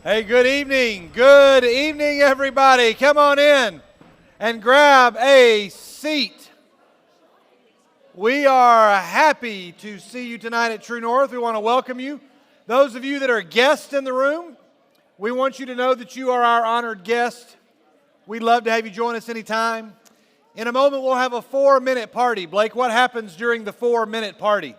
Hey, good evening. Good evening, everybody. Come on in and grab a seat. We are happy to see you tonight at True North. We want to welcome you. Those of you that are guests in the room, we want you to know that you are our honored guest. We'd love to have you join us anytime. In a moment, we'll have a 4-minute party. Blake, what happens during the 4-minute party?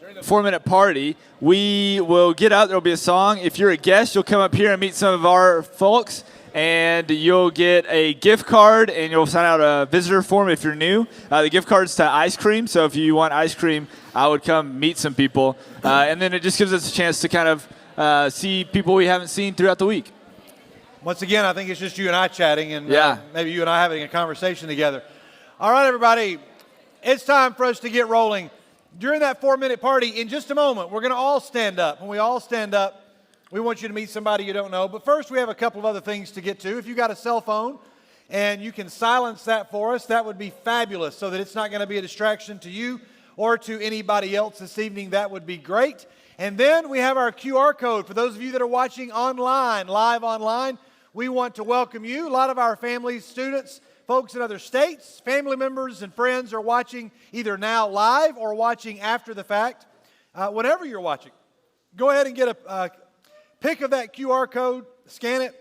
During the 4-minute party, we will get out. There will be a song. If you're a guest, you'll come up here and meet some of our folks, and you'll get a gift card, and you'll sign out a visitor form if you're new. The gift card's to ice cream, so if you want ice cream, I would come meet some people. And then it just gives us a chance to kind of see people we haven't seen throughout the week. Once again, I think it's just you and I chatting, and Yeah. maybe you and I having a conversation together. All right, everybody, it's time for us to get rolling. During that 4-minute party, in just a moment, we're going to all stand up. When we all stand up, we want you to meet somebody you don't know. But first, we have a couple of other things to get to. If you've got a cell phone and you can silence that for us, that would be fabulous, so that it's not going to be a distraction to you or to anybody else this evening. That would be great. And then we have our QR code. For those of you that are watching online, live online, we want to welcome you. A lot of our families, students, folks in other states, family members and friends are watching either now live or watching after the fact. Whatever you're watching, go ahead and get a pic of that QR code, scan it.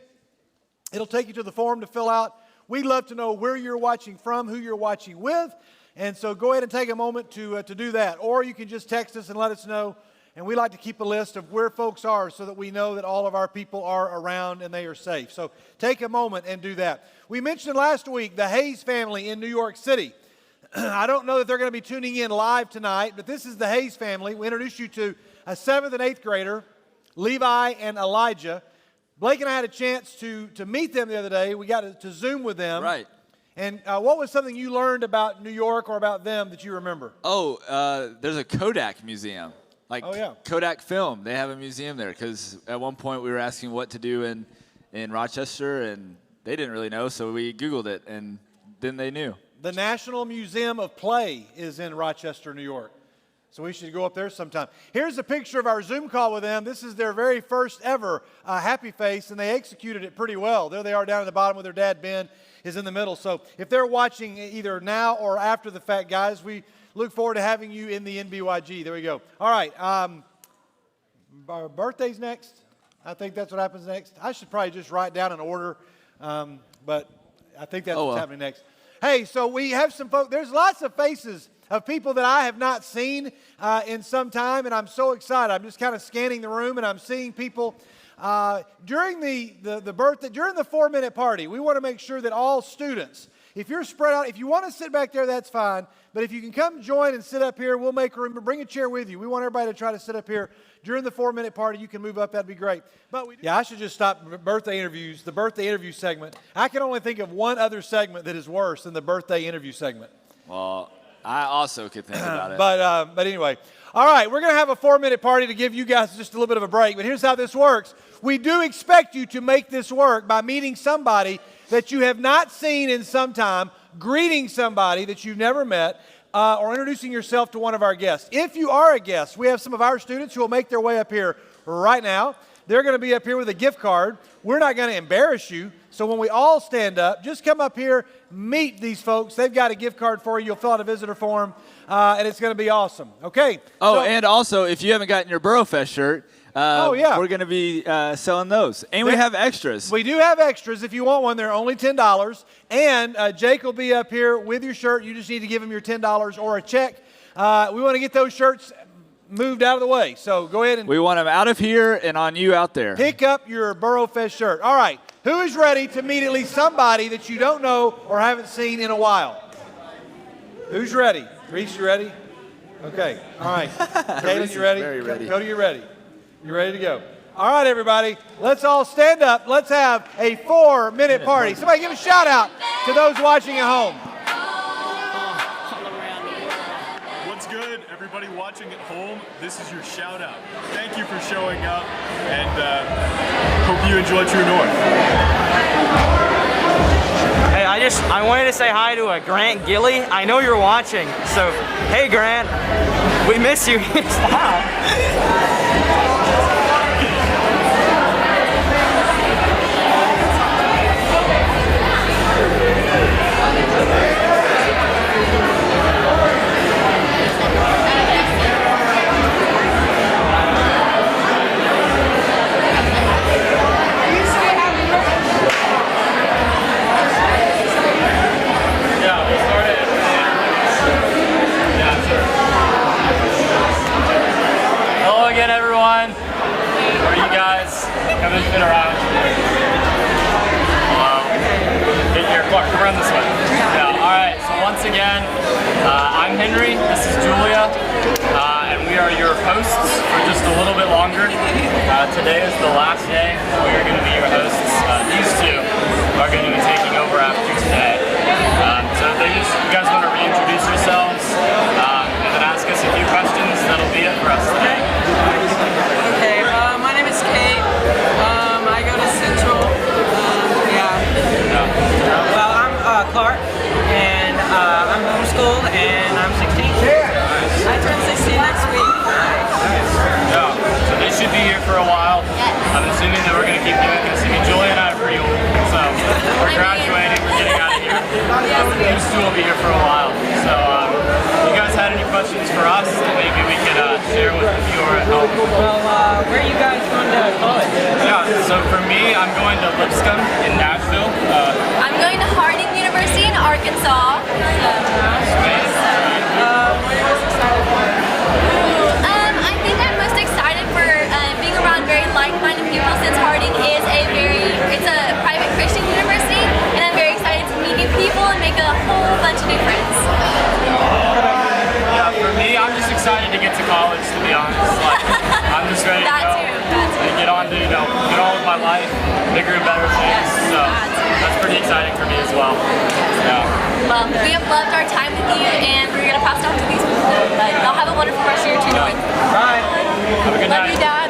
It'll take you to the form to fill out. We'd love to know where you're watching from, who you're watching with, and so go ahead and take a moment to do that. Or you can just text us and let us know, and we like to keep a list of where folks are so that we know that all of our people are around and they are safe. So take a moment and do that. We mentioned last week the Hayes family in New York City. I don't know that they're going to be tuning in live tonight, but this is the Hayes family. We introduced you to a 7th and 8th grader, Levi and Elijah. Blake and I had a chance to meet them the other day. We got to Zoom with them. Right. And what was something you learned about New York or about them that you remember? There's a Kodak museum. Oh, yeah. Kodak film. They have a museum there because at one point we were asking what to do in Rochester, and they didn't really know, so we Googled it, and then they knew. The National Museum of Play is in Rochester, New York. So we should go up there sometime. Here's a picture of our Zoom call with them. This is their very first ever Happy Face, and they executed it pretty well. There they are down at the bottom with their dad, Ben, is in the middle. So if they're watching either now or after the fact, guys, we look forward to having you in the NBYG. There we go. All right. Our birthday's next. I think that's what happens next. I should probably just write down an order, but I think that's what's happening next. Hey, so we have some folks. There's lots of faces of people that I have not seen in some time, and I'm so excited. I'm just kind of scanning the room, and I'm seeing people. During the birthday, during the 4-minute party, we want to make sure that all students, if you're spread out, if you want to sit back there, that's fine. But if you can come join and sit up here, we'll make room. Bring a chair with you. We want everybody to try to sit up here during the 4-minute party. You can move up. That'd be great. But yeah, I should just stop birthday interviews, the birthday interview segment. I can only think of one other segment that is worse than the birthday interview segment. Well, I also could think about it. But anyway, all right, we're going to have a 4-minute party to give you guys just a little bit of a break. But here's how this works. We do expect you to make this work by meeting somebody that you have not seen in some time, greeting somebody that you've never met, or introducing yourself to one of our guests. If you are a guest, we have some of our students who will make their way up here right now. They're going to be up here with a gift card. We're not going to embarrass you. So when we all stand up, just come up here, meet these folks. They've got a gift card for you. You'll fill out a visitor form, and it's going to be awesome. Okay? And also, if you haven't gotten your Burrowfest shirt, we're going to be selling those. And we have extras. We do have extras. If you want one, they're only $10. And Jake will be up here with your shirt. You just need to give him your $10 or a check. We want to get those shirts moved out of the way. So go ahead and we want them out of here and on you out there. Pick up your Burrowfest shirt. All right. Who is ready to meet at least somebody that you don't know or haven't seen in a while? Who's ready? Reese, you ready? Okay. All right. Kaylin, you ready? Very ready. Cody, you ready? You ready to go? All right, everybody. Let's all stand up. Let's have a 4-minute party. Somebody give a shout out to those watching at home. What's good, everybody watching at home? This is your shout out. Thank you for showing up, and hope you enjoy True North. Hey, I wanted to say hi to Grant Gilly. I know you're watching, so hey Grant, we miss you. Stop. Hello again, everyone. How are you guys? Haven't been around. Hello. Get your Clark. Come around this way. Yeah. All right. So once again, I'm Henry. This is Julia, and we are your hosts for just a little bit longer. Today is the last day. We are going to be your hosts. These two are going to be taking over after today. So if you guys want to reintroduce yourselves and then ask us a few questions, that'll be it for us today. Okay, my name is Kate. I go to Central. Well, I'm Clark, and I'm homeschooled, and I'm 16. I turn 16 next week. Yeah, so they should be here for a while. I'm assuming that we're going to keep doing this. I mean, Julie and I are pretty old, so we're graduating, we're getting out of here. These two will be here for a while. So if you guys had any questions for us that maybe we could share with the viewer at home. Well, where are you guys going to college? Yeah, so for me, I'm going to Lipscomb in Nashville. I'm going to Harding University in Arkansas. What are you most excited for? I think I'm most excited for being around very like-minded people since Harding is it's a private Christian university, and I'm very excited to meet new people and make a whole bunch of new friends. Yeah, for me, I'm just excited to get to college, to be honest. Like, I'm just ready to go and get on to, get on with my life, bigger and better things. So that's pretty exciting for me as well. Yeah. Well, we have loved our time with you, and we're going to pass it on to these people. But y'all have a wonderful rest of your tutoring. Bye. Have a good Love night. you, Dad.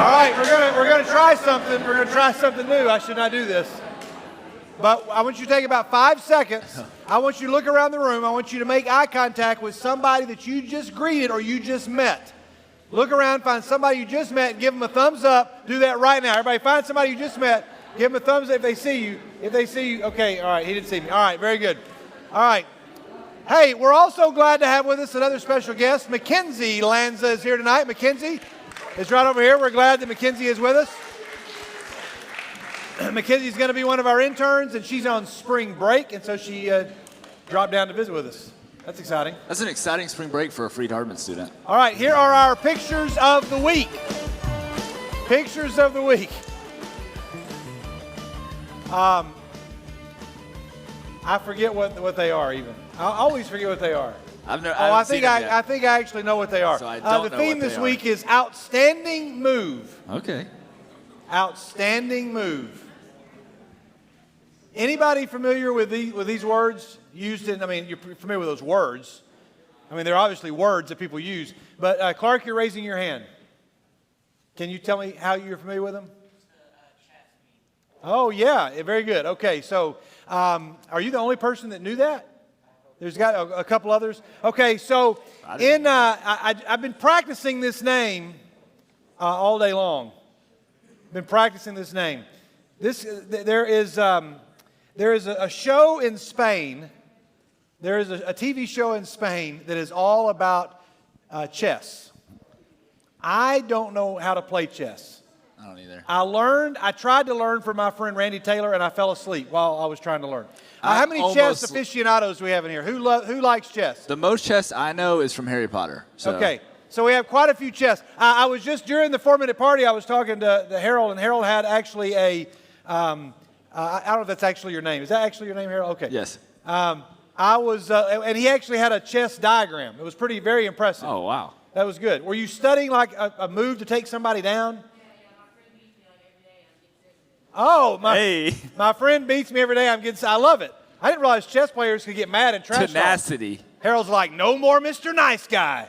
All right, we're gonna try something. We're gonna try something new. I should not do this, but I want you to take about 5 seconds. I want you to look around the room. I want you to make eye contact with somebody that you just greeted or you just met. Look around, find somebody you just met, and give them a thumbs up. Do that right now. Everybody, find somebody you just met. Give them a thumbs up if they see you. If they see you, okay. All right, he didn't see me. All right, very good. All right. Hey, we're also glad to have with us another special guest. Mackenzie Lanza is here tonight. Mackenzie is right over here. We're glad that Mackenzie is with us. Mackenzie's going to be one of our interns, and she's on spring break, and so she dropped down to visit with us. That's exciting. That's an exciting spring break for a Freed-Hardeman student. All right, here are our pictures of the week. Pictures of the week. I forget what they are even. I always forget what they are. I think I actually know what they are. So I don't the know theme what this they week is outstanding move. Okay. Outstanding move. Anybody familiar with these words used in? I mean, you're familiar with those words. I mean, they're obviously words that people use. But Clark, you're raising your hand. Can you tell me how you're familiar with them? Oh yeah, very good. Okay, so are you the only person that knew that? There's got a couple others. Okay, so I've been practicing this name all day long. Been practicing this name. There is a show in Spain. There is a TV show in Spain that is all about chess. I don't know how to play chess. I don't either. I tried to learn from my friend Randy Taylor, and I fell asleep while I was trying to learn. How many chess aficionados do we have in here? Who likes chess? The most chess I know is from Harry Potter. So. Okay, so we have quite a few chess. I was just, during the 4-minute party, I was talking to Harold, and Harold had actually I don't know if that's actually your name. Is that actually your name, Harold? Okay. Yes. And he actually had a chess diagram. It was very impressive. Oh, wow. That was good. Were you studying like a move to take somebody down? Oh, my friend beats me every day. I love it. I didn't realize chess players could get mad and trash talk. Tenacity. Harold's like, no more Mr. Nice Guy.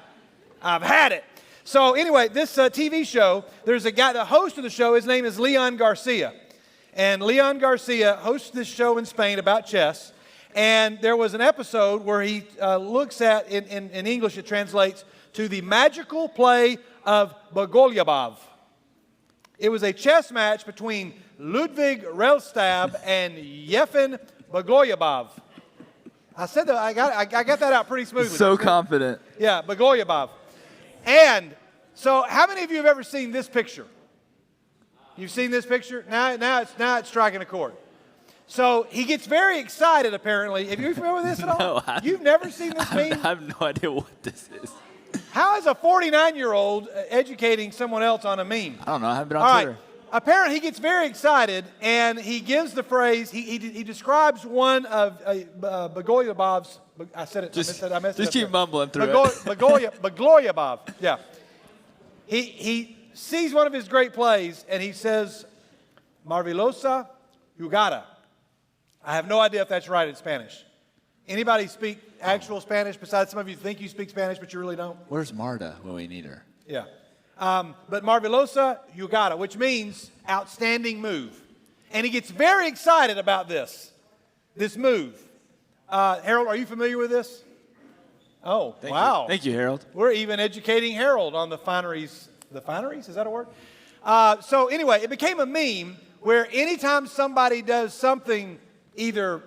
I've had it. So anyway, this TV show, there's a guy, the host of the show, his name is Leon Garcia. And Leon Garcia hosts this show in Spain about chess. And there was an episode where he looks at, in English it translates to the magical play of Bogolyubov. It was a chess match between Ludwig Rellstab and Yefim Bogolyubov. I said that, I got that out pretty smoothly. So confident. Yeah, Bogolyubov. And so how many of you have ever seen this picture? You've seen this picture? Now it's striking a chord. So he gets very excited, apparently. Have you familiar with this at all? No, You've never seen this I meme? have no idea what this is. How is a 49-year-old educating someone else on a meme? I don't know. I haven't been All on right. Twitter. Apparently, he gets very excited, and he gives the phrase, he describes one of Bogolyubov's, I said it, I messed it up keep there. mumbling through it. Bogolyubov, yeah. He sees one of his great plays, and he says, Marvelosa jugada. I have no idea if that's right in Spanish. Anybody speak actual Spanish besides some of you think you speak Spanish, but you really don't? Where's Marta when we need her? Yeah. But Marvelosa jugada, which means outstanding move. And he gets very excited about this move. Harold, are you familiar with this? Oh, wow. Thank you, Harold. We're even educating Harold on the fineries. The fineries? Is that a word? So anyway, it became a meme where anytime somebody does something either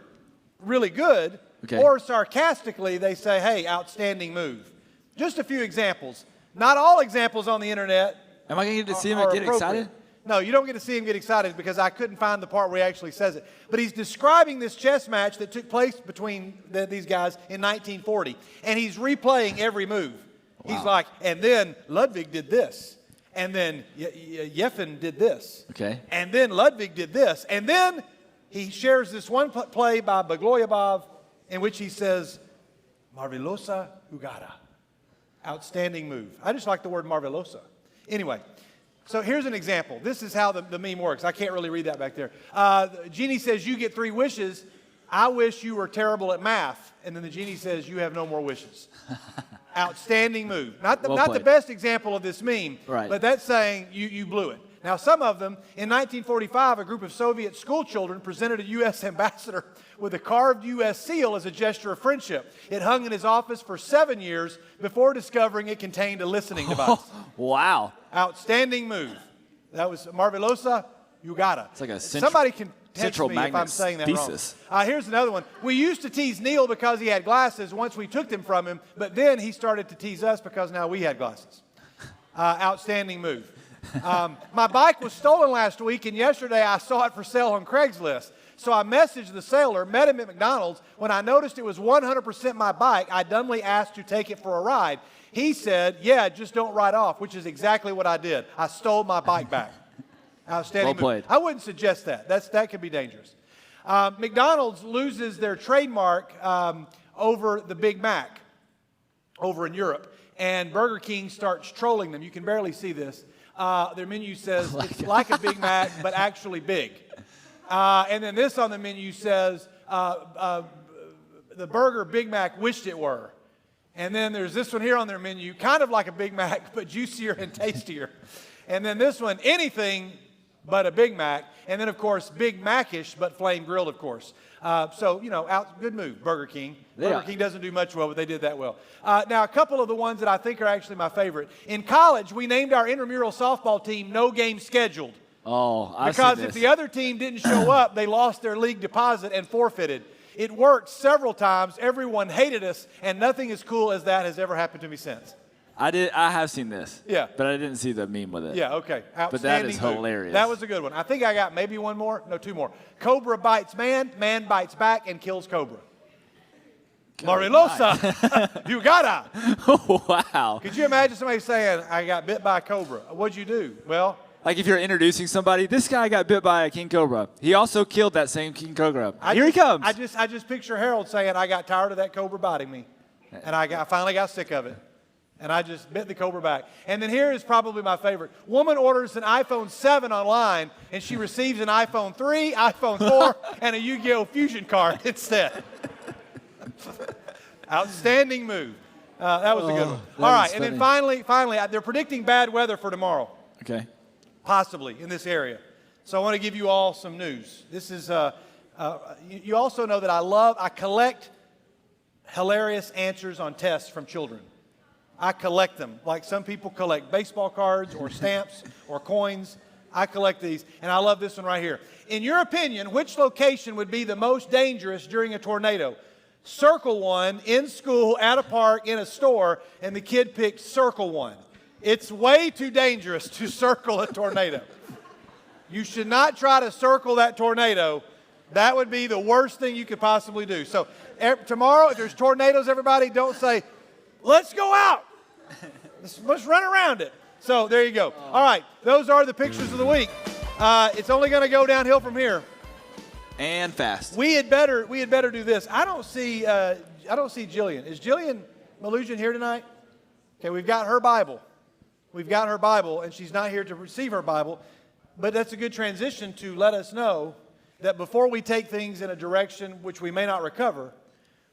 really good or sarcastically, they say, hey, outstanding move. Just a few examples. Not all examples on the internet. Am I going to get to see him are get appropriate. excited? No, you don't get to see him get excited because I couldn't find the part where he actually says it. But he's describing this chess match that took place between these guys in 1940. And he's replaying every move. Wow. He's like, and then Ludwig did this. And then Yefim did this. Okay. And then Ludwig did this. And then he shares this one play by Bogolyubov in which he says, Marvelosa jugada. Outstanding move. I just like the word Marvelosa. Anyway, so here's an example. This is how the meme works. I can't really read that back there. Genie says, you get 3 wishes. I wish you were terrible at math. And then the genie says, you have no more wishes. Outstanding move. Not the best example of this meme, right. But that's saying you blew it. Now, some of them, in 1945, a group of Soviet school children presented a U.S. ambassador with a carved U.S. seal as a gesture of friendship. It hung in his office for 7 years before discovering it contained a listening device. Wow. Outstanding move. That was Marvelosa jugada. It's like a Somebody can text me if I'm saying that thesis. wrong. Here's another one. We used to tease Neil because he had glasses once we took them from him, but then he started to tease us because now we had glasses. Outstanding move. My bike was stolen last week, and yesterday I saw it for sale on Craigslist. So I messaged the seller, met him at McDonald's. When I noticed it was 100% my bike, I dumbly asked to take it for a ride. He said, yeah, just don't ride off, which is exactly what I did. I stole my bike back. Outstanding well played. move. I wouldn't suggest that. That could be dangerous. McDonald's loses their trademark over the Big Mac over in Europe, and Burger King starts trolling them. You can barely see this. Their menu says it's like a Big Mac, but actually big. And then this on the menu says, the burger Big Mac wished it were. And then there's this one here on their menu, kind of like a Big Mac, but juicier and tastier. And then this one, anything but a Big Mac. And then, of course, Big Mac-ish, but flame grilled, of course. So, good move, Burger King. Burger King doesn't do much well, but they did that well. Now, a couple of the ones that I think are actually my favorite. In college, we named our intramural softball team No Game Scheduled. Oh, because if the other team didn't show up, they lost their league deposit and forfeited. It worked several times. Everyone hated us, and nothing as cool as that has ever happened to me since. I have seen this. Yeah. But I didn't see the meme with it. Yeah, okay. But that is hilarious. That was a good one. I think I got maybe one more. No, 2 more. Cobra bites man, man bites back, and kills Cobra. Marilosa, jugada. Wow. Could you imagine somebody saying, I got bit by a cobra? What'd you do? Well, like if you're introducing somebody, this guy got bit by a king cobra. He also killed that same king cobra. Here he comes. I just picture Harold saying, I got tired of that cobra biting me. And I finally got sick of it. And I just bit the cobra back. And then here is probably my favorite. Woman orders an iPhone 7 online, and she receives an iPhone 3, iPhone 4, and a Yu-Gi-Oh! Fusion card instead. Outstanding move. That was a good one. that All right, is and then funny. finally, they're predicting bad weather for tomorrow, Okay. possibly in this area. So I want to give you all some news. This is, you also know that I collect hilarious answers on tests from children. I collect them, like some people collect baseball cards or stamps or coins. I collect these, and I love this one right here. In your opinion, which location would be the most dangerous during a tornado? Circle one, in school, at a park, in a store, and the kid picked circle one. It's way too dangerous to circle a tornado. You should not try to circle that tornado. That would be the worst thing you could possibly do. So tomorrow, if there's tornadoes, everybody, don't say, let's go out. Let's run around it. So there you go. All right, those are the pictures of the week. It's only going to go downhill from here. And fast. We had better do this. I don't see Jillian. Is Jillian Malusian here tonight? Okay, we've got her Bible. We've got her Bible, and she's not here to receive her Bible. But that's a good transition to let us know that before we take things in a direction which we may not recover,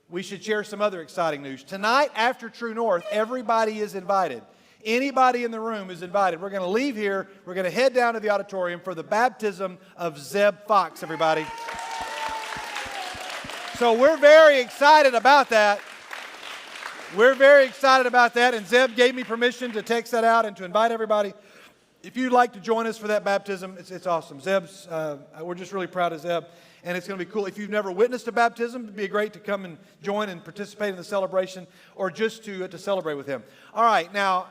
we should share some other exciting news. Tonight, after True North, everybody is invited. Anybody in the room is invited. We're going to leave here. We're going to head down to the auditorium for the baptism of Zeb Fox, everybody. So we're very excited about that. We're very excited about that. And Zeb gave me permission to text that out and to invite everybody. If you'd like to join us for that baptism, it's awesome. Zeb's, we're just really proud of Zeb. And it's going to be cool. If you've never witnessed a baptism, it'd be great to come and join and participate in the celebration or just to celebrate with him. All right, now,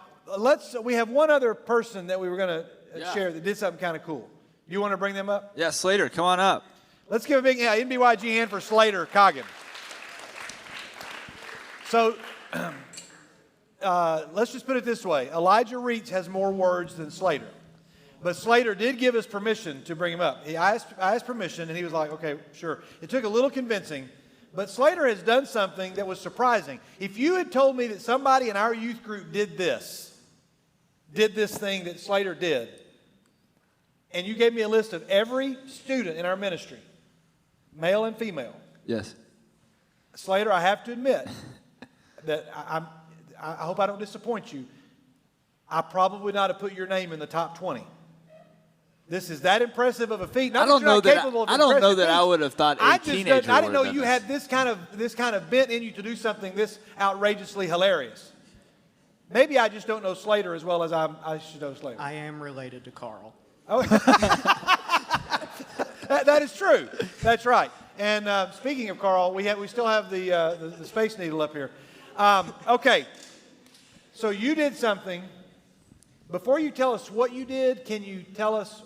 we have one other person that we were going to share that did something kind of cool. You want to bring them up? Yeah, Slater, come on up. Let's give a big NBYG hand for Slater Coggin. So let's just put it this way. Elijah Reitz has more words than Slater. But Slater did give us permission to bring him up. I asked permission, and he was like, okay, sure. It took a little convincing, but Slater has done something that was surprising. If you had told me that somebody in our youth group did this thing that Slater did, and you gave me a list of every student in our ministry, male and female. Yes. Slater, I have to admit that I hope I don't disappoint you. I probably would not have put your name in the top 20. This is that impressive of a feat. Not I don't know that I don't know that I would have thought a teenager I didn't know would have you done had this kind of bent in you to do something this outrageously hilarious. Maybe I just don't know Slater as well as I should know Slater. I am related to Carl. Oh, that is true. That's right. And speaking of Carl, we still have the Space Needle up here. Okay. So you did something. Before you tell us what you did, can you tell us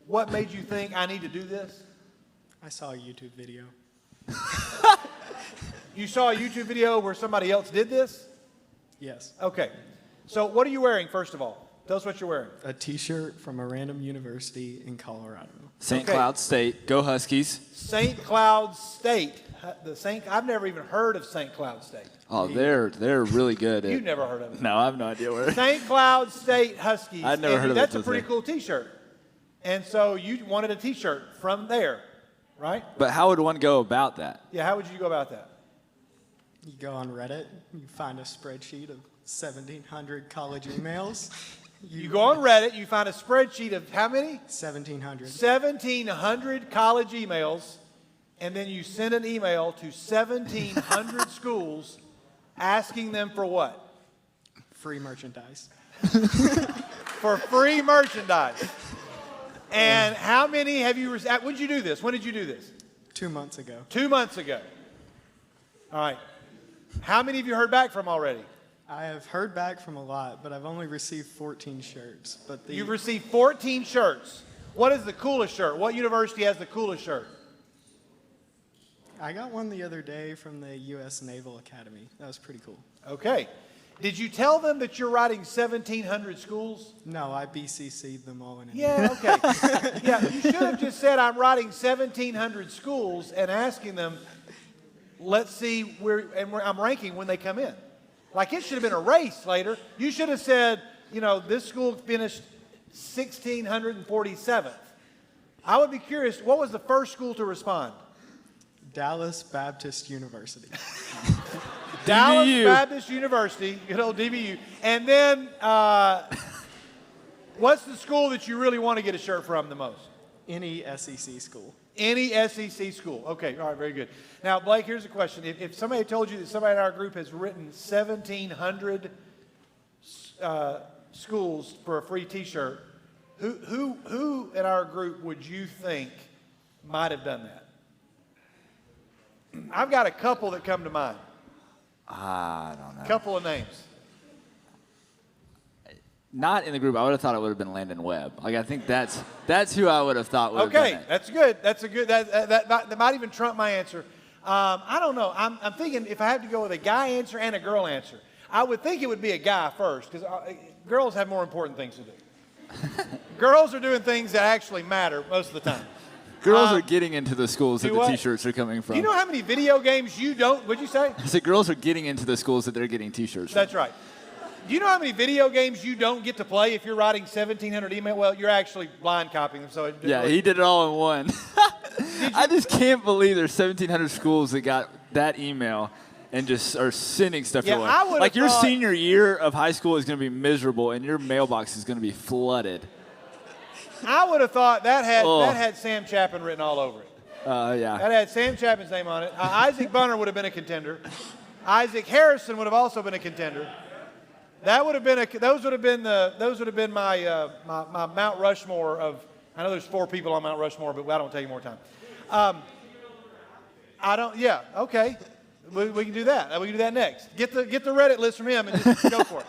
what made you think I need to do this? I saw a YouTube video. You saw a YouTube video where somebody else did this? Yes. Okay. So what are you wearing, first of all? Tell us what you're wearing. A t-shirt from a random university in Colorado. St. Okay. Cloud State. Go Huskies. St. Cloud State. I've never even heard of St. Cloud State. Oh, they're really good. You've never heard of it. No, I have no idea where. St. Cloud State Huskies. I'd never heard of it That's a till pretty today. cool t-shirt. And so you wanted a t-shirt from there, right? But how would one go about that? Yeah, how would you go about that? You go on Reddit, you find a spreadsheet of 1,700 college emails. You go on Reddit, you find a spreadsheet of how many? 1,700. 1,700 college emails, and then you send an email to 1,700 schools asking them for what? Free merchandise. For free merchandise. And how many have you received? When did you do this? When did you do this? 2 months ago. 2 months ago. All right. How many have you heard back from already? I have heard back from a lot, but I've only received 14 shirts. But You've received 14 shirts. What is the coolest shirt? What university has the coolest shirt? I got one the other day from the U.S. Naval Academy. That was pretty cool. Okay. Did you tell them that you're writing 1,700 schools? No, I BCC'd them all in it. Yeah, okay. Yeah, you should have just said I'm writing 1,700 schools and asking them, let's see where I'm ranking when they come in. Like it should have been a race later. You should have said, this school finished 1,647th. I would be curious, what was the first school to respond? Dallas Baptist University. Dallas DBU. Baptist University, good old DBU. And then, what's the school that you really want to get a shirt from the most? Any SEC school. Any SEC school. Okay, all right, very good. Now, Blake, here's a question. If somebody told you that somebody in our group has written 1,700 schools for a free T-shirt, who in our group would you think might have done that? I've got a couple that come to mind. I don't know. A couple of names. Not in the group. I would have thought it would have been Landon Webb. Like, I think that's who I would have thought would have done Okay, it. that's good. That's a good. That might even trump my answer. I don't know. I'm thinking if I have to go with a guy answer and a girl answer, I would think it would be a guy first because girls have more important things to do. Girls are doing things that actually matter most of the time. Girls are getting into the schools that do the what? T-shirts are coming from. Do you know how many video games you don't? What'd you say? I said girls are getting into the schools that they're getting T-shirts from. That's right. Do you know how many video games you don't get to play if you're writing 1,700 email? Well, you're actually blind copying them. So Yeah, he did it all in one. I just can't believe there's 1,700 schools that got that email and just are sending stuff Yeah, your way. I would've Like your thought- senior year of high school is going to be miserable, and your mailbox is going to be flooded. I would have thought that Ugh. had Sam Chapin written all over it. Yeah. That had Sam Chapin's name on it. Isaac Bunner would have been a contender. Isaac Harrison would have also been a contender. That would have been those would have been my my Mount Rushmore of. I know there's 4 people on Mount Rushmore, but I don't take more time. I don't. Yeah. Okay. We can do that. We can do that next. Get the Reddit list from him and just go for it.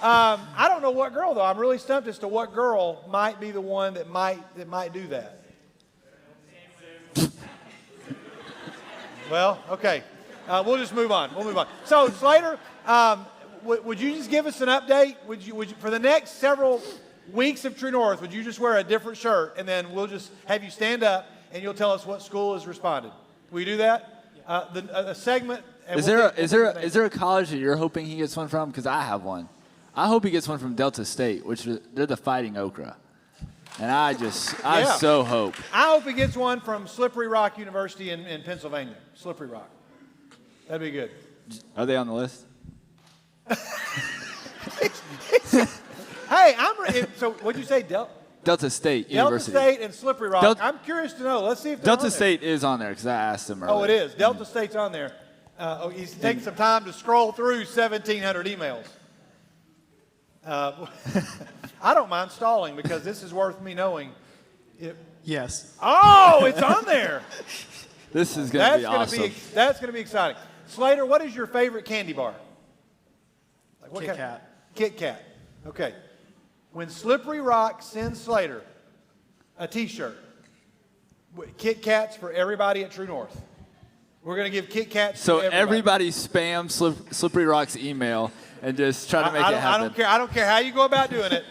I don't know what girl though. I'm really stumped as to what girl might be the one that might do that. Well, okay. We'll just move on. We'll move on. So Slater, would you just give us an update? Would you for the next several weeks of True North? Would you just wear a different shirt and then we'll just have you stand up and you'll tell us what school has responded? Will you do that? A segment. And Is there a college that you're hoping he gets one from? Because I have one. I hope he gets one from Delta State, which they're the Fighting Okra. And I so hope. I hope he gets one from Slippery Rock University in Pennsylvania. Slippery Rock. That'd be good. Are they on the list? Hey, so what'd you say, Delta State Delta University. State and Slippery Rock. I'm curious to know. Let's see if they're Delta on there. State is on there because I asked them earlier. Oh, it is. Delta State's on there. He's taking some time to scroll through 1,700 emails. I don't mind stalling because this is worth me knowing. Yes. Oh, it's on there. This is going to be awesome. That's going to be exciting. Slater, what is your favorite candy bar? Like Kit Kat. Kit Kat. Okay. When Slippery Rock sends Slater a T-shirt, Kit Kats for everybody at True North. We're going to give Kit Kats So to everybody. everybody spam Slippery Rock's email and just try to make it happen. I don't care how you go about doing it.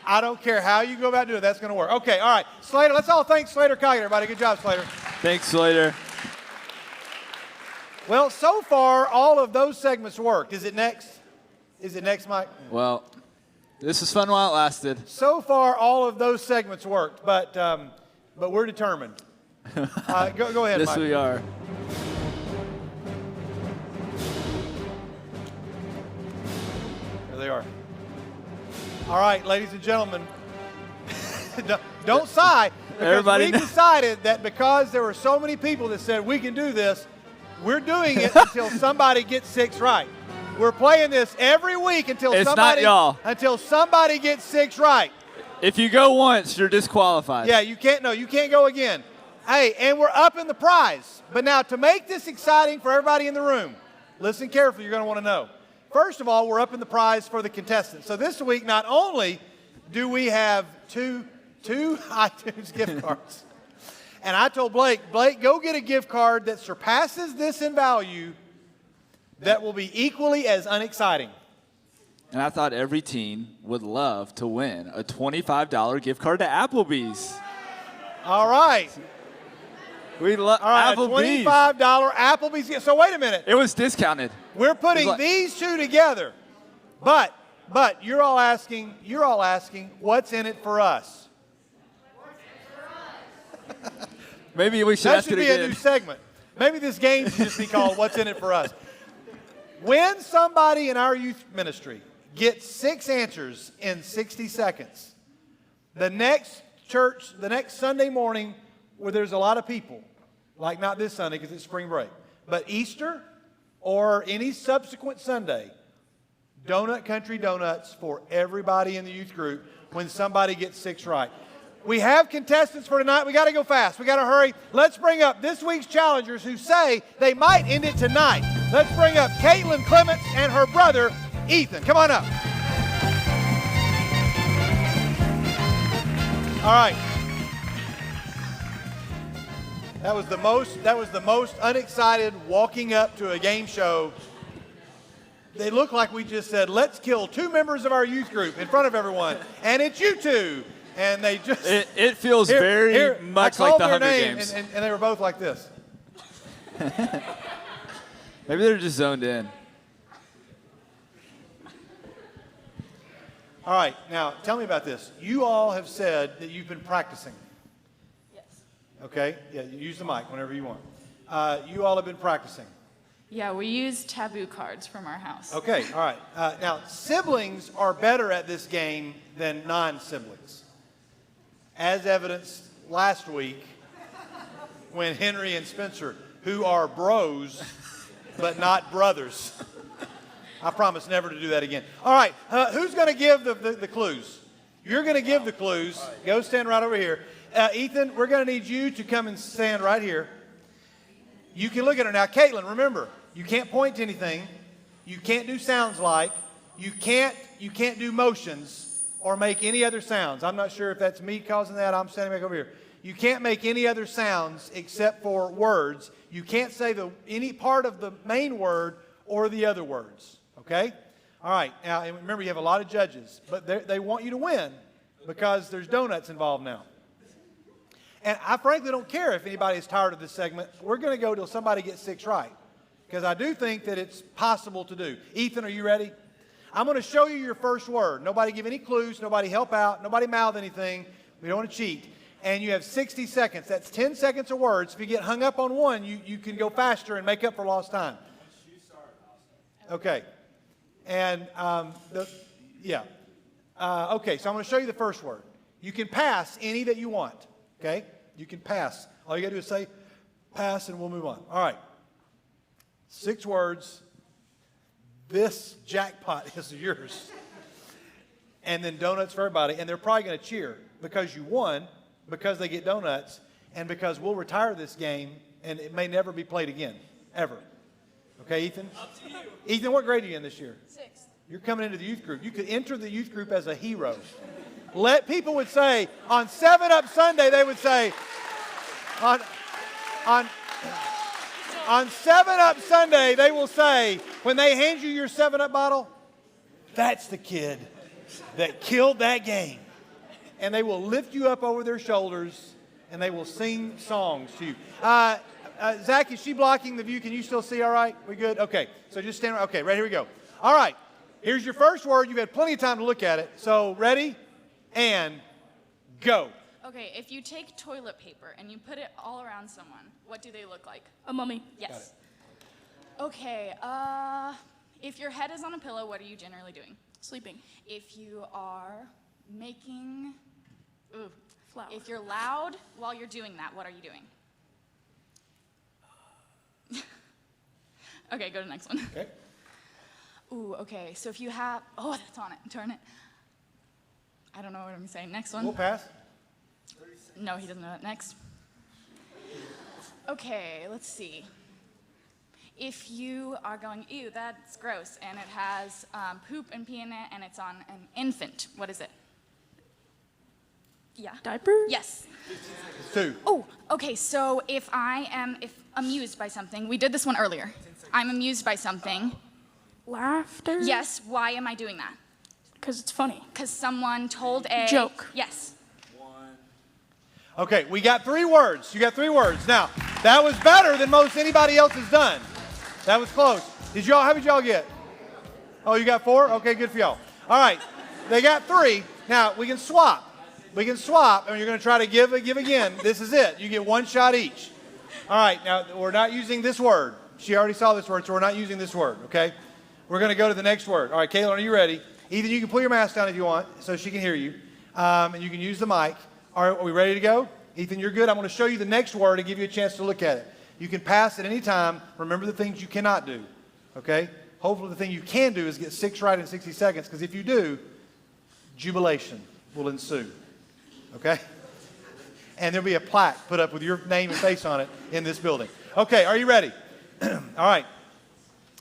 I don't care how you go about doing it. That's going to work. Okay, all right. Slater, let's all thank Slater Coggett, everybody. Good job, Slater. Thanks, Slater. Well, so far, all of those segments worked. Is it next? Is it next, Mike? Well, this was fun while it lasted. So far, all of those segments worked, but we're determined. Go ahead, Yes, Mike. we are. There they are. All right, ladies and gentlemen, don't sigh. Because Everybody we knows. decided that because there were so many people that said we can do this, we're doing it until somebody gets 6 right. We're playing this every week until It's not somebody y'all. until somebody gets 6 right. If you go once, you're disqualified. Yeah, you can't go again. Hey, and we're up in the prize. But now to make this exciting for everybody in the room, listen carefully, you're going to want to know. First of all, we're up in the prize for the contestants. So this week, not only do we have two iTunes gift cards, and I told Blake, go get a gift card that surpasses this in value that will be equally as unexciting. And I thought every teen would love to win a $25 gift card to Applebee's. All right. We love All right, Applebee's. a $25 Applebee's gift. So wait a minute. It was discounted. We're putting like- these two together. But you're all asking, what's in it for us? Maybe we should That ask should it be a again. new segment. Maybe this game should just be called What's in it for us? When somebody in our youth ministry gets 6 answers in 60 seconds, the next Sunday morning where there's a lot of people, like not this Sunday because it's spring break, but Easter or any subsequent Sunday, Donut Country Donuts for everybody in the youth group when somebody gets 6 right. We have contestants for tonight. We got to go fast. We got to hurry. Let's bring up this week's challengers who say they might end it tonight. Let's bring up Caitlin Clements and her brother, Ethan. Come on up. All right. That was the most unexcited walking up to a game show. They look like we just said, let's kill 2 members of our youth group in front of everyone, and it's you two. And they just... It feels very much like the Hunger Games. And they were both like this. Maybe they're just zoned in. All right, now tell me about this. You all have said that you've been practicing. Yes. Okay? Yeah, you use the mic whenever you want. You all have been practicing. Yeah, we use taboo cards from our house. Okay, all right. Now, siblings are better at this game than non-siblings. As evidenced last week when Henry and Spencer, who are bros but not brothers. I promise never to do that again. All right, who's going to give the clues? You're going to give the clues. Go stand right over here. Ethan, we're going to need you to come and stand right here. You can look at her now. Caitlin, remember, you can't point to anything. You can't do sounds like. You can't do motions or make any other sounds. I'm not sure if that's me causing that. I'm standing back over here. You can't make any other sounds except for words. You can't say any part of the main word or the other words. Okay? All right. Now, and remember, you have a lot of judges, but they want you to win because there's donuts involved now. And I frankly don't care if anybody is tired of this segment. We're going to go till somebody gets 6 right because I do think that it's possible to do. Ethan, are you ready? I'm going to show you your first word. Nobody give any clues. Nobody help out. Nobody mouth anything. We don't want to cheat. And you have 60 seconds. That's 10 seconds of words. If you get hung up on one, you can go faster and make up for lost time. Okay. And, okay, so I'm going to show you the first word. You can pass any that you want. Okay? You can pass. All you got to do is say pass and we'll move on. All right. 6 words. This jackpot is yours. And then donuts for everybody. And they're probably going to cheer because you won, because they get donuts, and because we'll retire this game and it may never be played again, ever. Okay, Ethan? Up to you. Ethan, what grade are you in this year? 6th. You're coming into the youth group. You could enter the youth group as a hero. People would say, on 7-Up Sunday, they would say, on 7-Up Sunday, they will say, when they hand you your 7-Up bottle, that's the kid that killed that game. And they will lift you up over their shoulders, and they will sing songs to you. Zach, is she blocking the view? Can you still see all right? We good? Okay, so just stand right. Okay, right, here we go. All right, here's your first word. You've had plenty of time to look at it. So ready? And go. Okay, if you take toilet paper and you put it all around someone, what do they look like? A mummy. Yes. Okay, if your head is on a pillow, what are you generally doing? Sleeping. If you are making, Flour. if you're loud while you're doing that, what are you doing? Okay, go to the next one. Okay. Ooh, okay, so if you have, that's on it, turn it. I don't know what I'm saying. Next one. We'll pass. No, he doesn't know that. Next. Okay, let's see. If you are going, ew, that's gross, and it has poop and pee in it, and it's on an infant, what is it? Yeah. Diaper? Yes. 2. Oh, okay, so if I'm amused by something, we did this one earlier. I'm amused by something. Laughter? Yes, why am I doing that? Because it's funny. Because someone told a... Joke. Yes. Okay, we got 3 words. You got 3 words. Now, that was better than most anybody else has done. That was close. How did y'all get? Oh, you got 4? Okay, good for y'all. All right, they got 3. Now, we can swap. We can swap, and you're going to try to give again. This is it. You get 1 shot each. All right, now, we're not using this word. She already saw this word, so we're not using this word, okay? we're going to go to the next word. All right, Kaylin, are you ready? Ethan, you can pull your mask down if you want so she can hear you. And you can use the mic. All right, are we ready to go? Ethan, you're good. I'm going to show you the next word and give you a chance to look at it. You can pass at any time. Remember the things you cannot do, okay? Hopefully the thing you can do is get 6 right in 60 seconds, because if you do, jubilation will ensue, okay? And there'll be a plaque put up with your name and face on it in this building. Okay, are you ready? All right.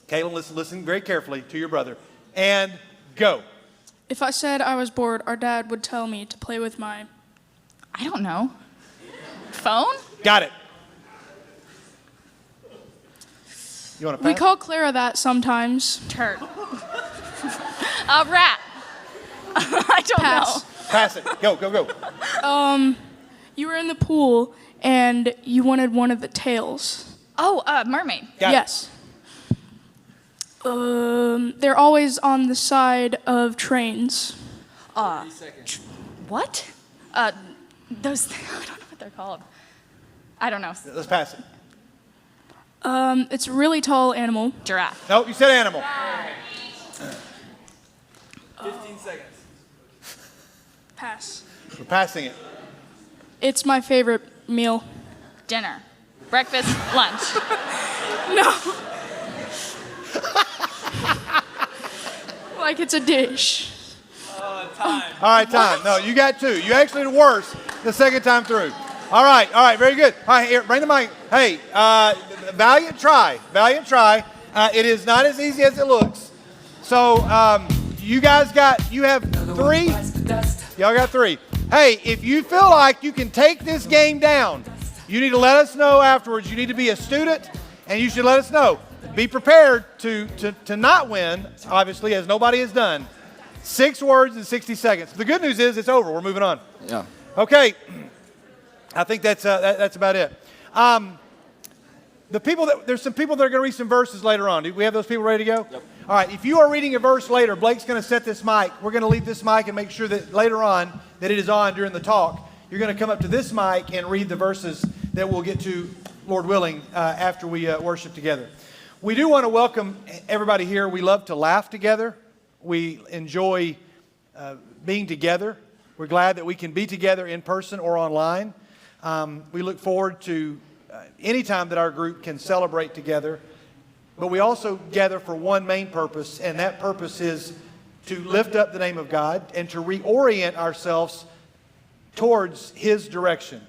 Kaylin, listen very carefully to your brother. And go. If I said I was bored, our dad would tell me to play with my... I don't know. Phone? Got it. You want to pass? We call Clara that sometimes. Turd. A rat. I don't Pass. know. Pass it. Go. You were in the pool and you wanted one of the tails. Oh, mermaid. Got it. Yes. They're always on the side of trains. What? Those, I don't know what they're called. I don't know. Let's pass it. It's a really tall animal. Giraffe. No, you said animal. 15 seconds. Pass. We're passing it. It's my favorite meal. Dinner. Breakfast. Lunch. No. Like it's a dish. Time. All right, time. No, you got 2. You actually did worse the second time through. All right, very good. All right, here, bring the mic. Hey, valiant try. It is not as easy as it looks. So you have 3. Y'all got 3. Hey, if you feel like you can take this game down, you need to let us know afterwards. You need to be a student, and you should let us know. Be prepared to not win, obviously, as nobody has done. 6 words in 60 seconds. The good news is it's over. We're moving on. Yeah. Okay. I think that's about it. There's some people that are going to read some verses later on. Do we have those people ready to go? Yep. All right. If you are reading a verse later, Blake's going to set this mic. We're going to leave this mic and make sure that later on that it is on during the talk. You're going to come up to this mic and read the verses that we'll get to, Lord willing, after we worship together. We do want to welcome everybody here. We love to laugh together. We enjoy being together. We're glad that we can be together in person or online. We look forward to any time that our group can celebrate together. But we also gather for one main purpose, and that purpose is to lift up the name of God and to reorient ourselves towards His direction.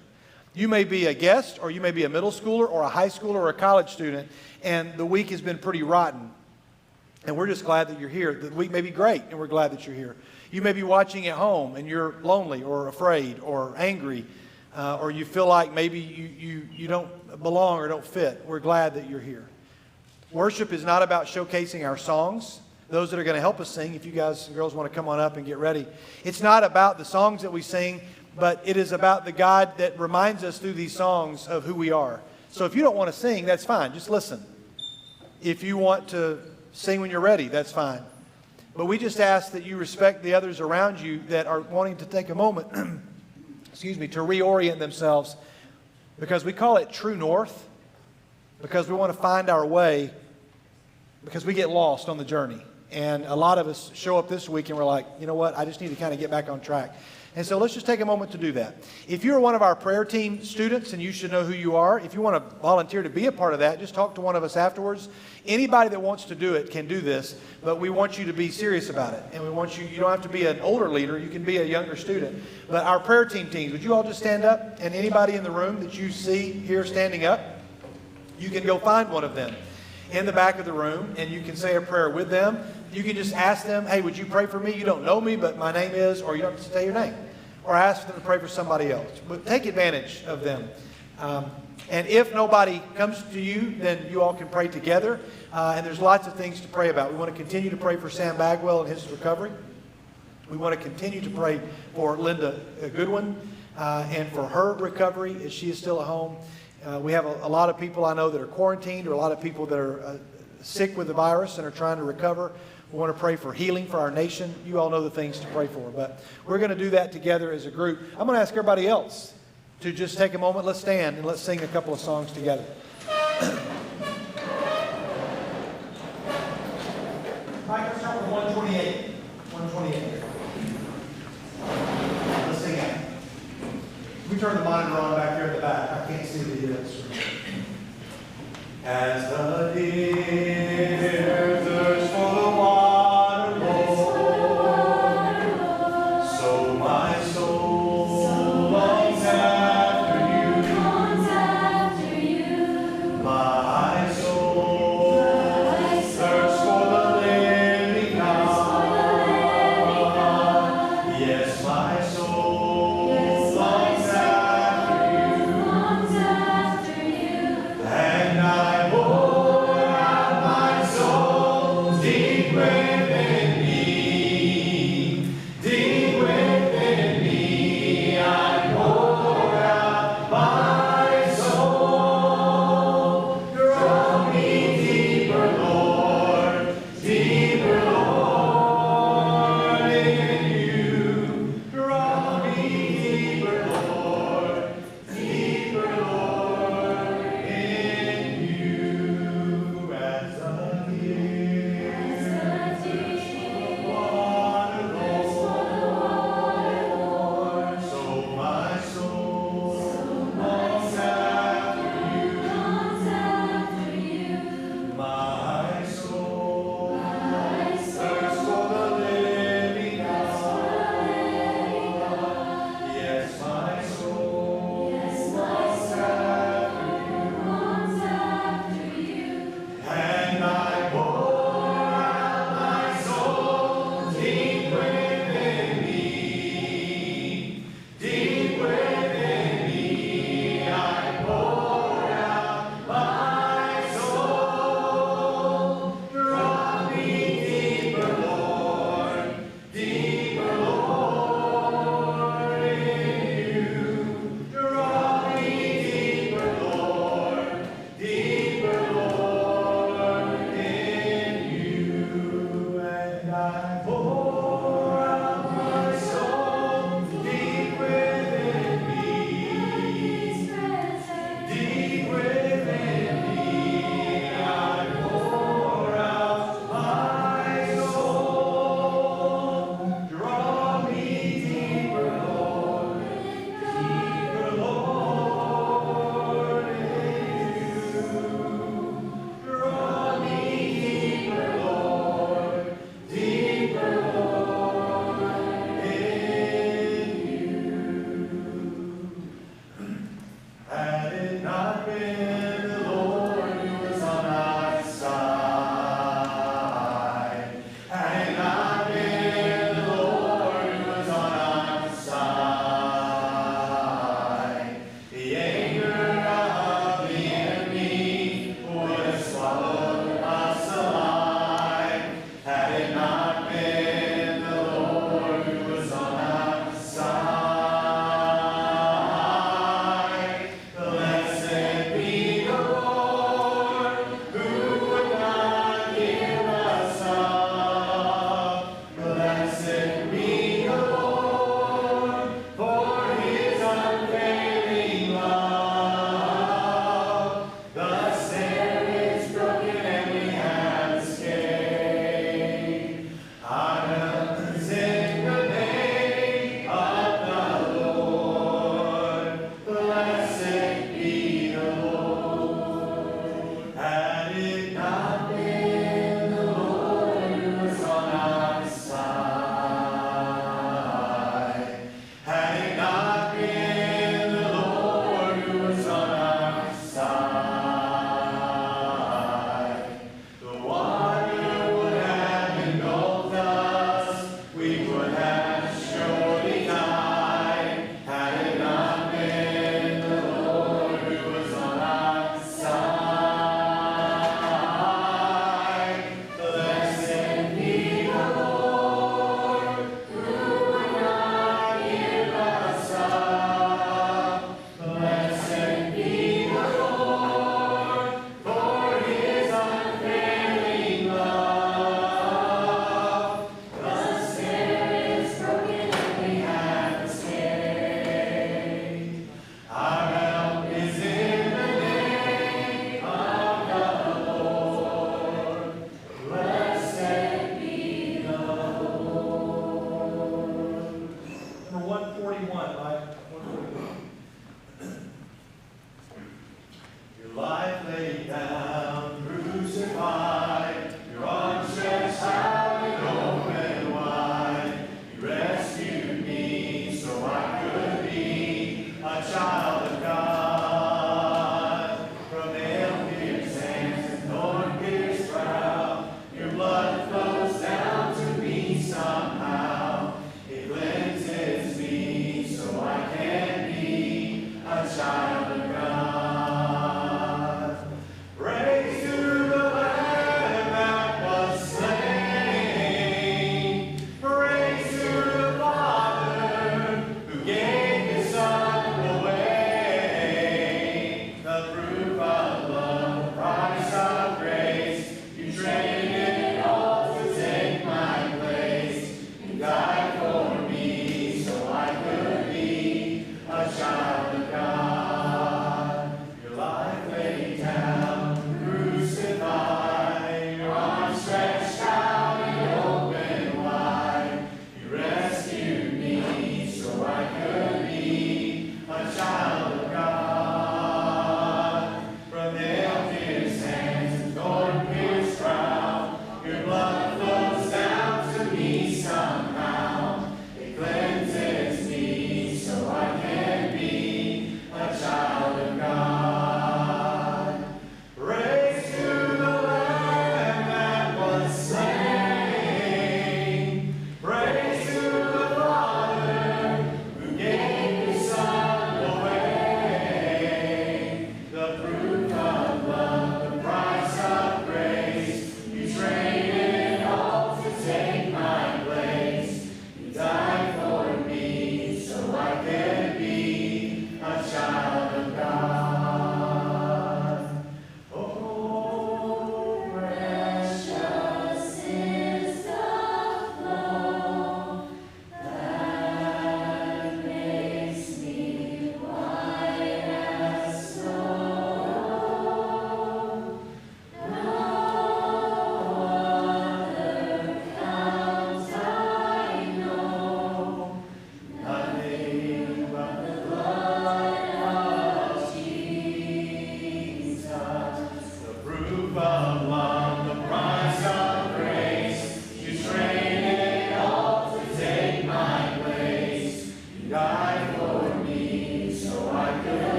You may be a guest, or you may be a middle schooler, or a high schooler, or a college student, and the week has been pretty rotten. And we're just glad that you're here. The week may be great, and we're glad that you're here. You may be watching at home, and you're lonely, or afraid, or angry, or you feel like maybe you don't belong or don't fit. We're glad that you're here. Worship is not about showcasing our songs. Those that are going to help us sing, if you guys and girls want to come on up and get ready. It's not about the songs that we sing, but it is about the God that reminds us through these songs of who we are. So if you don't want to sing, that's fine. Just listen. If you want to sing when you're ready, that's fine. But we just ask that you respect the others around you that are wanting to take a moment, to reorient themselves, because we call it True North, because we want to find our way, because we get lost on the journey. And a lot of us show up this week and we're like, you know what, I just need to kind of get back on track. And so let's just take a moment to do that. If you're one of our prayer team students, and you should know who you are, if you want to volunteer to be a part of that, just talk to one of us afterwards. Anybody that wants to do it can do this, but we want you to be serious about it. And we want you don't have to be an older leader, you can be a younger student. But our prayer team teams, would you all just stand up? And anybody in the room that you see here standing up, you can go find one of them in the back of the room, and you can say a prayer with them. You can just ask them, hey, would you pray for me? You don't know me, but my name is, or you don't have to say your name. Or ask them to pray for somebody else. But take advantage of them. And if nobody comes to you, then you all can pray together. And there's lots of things to pray about. We want to continue to pray for Sam Bagwell and his recovery. We want to continue to pray for Linda Goodwin and for her recovery as she is still at home. We have a lot of people I know that are quarantined, or a lot of people that are sick with the virus and are trying to recover. We want to pray for healing for our nation. You all know the things to pray for, but we're going to do that together as a group. I'm going to ask everybody else to just take a moment. Let's stand and let's sing a couple of songs together. turn the monitor on back here in the back. I can't see the instrument. As the deer thirsts for the water, Lord, so my soul longs after you. My soul thirsts for the living God. Yes, my soul longs after you. And I pour out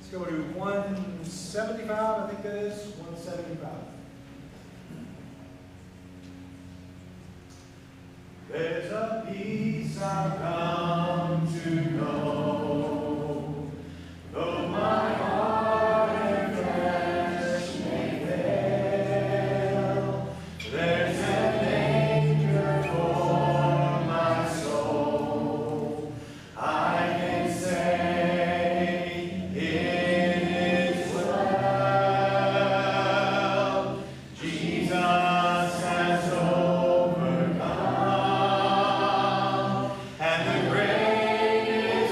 Let's go to 175, I think that is, 175. There's a peace I've come to know, though my heart and flesh may fail. There's an anchor for my soul. I can say it is well. Jesus has overcome, and the grave is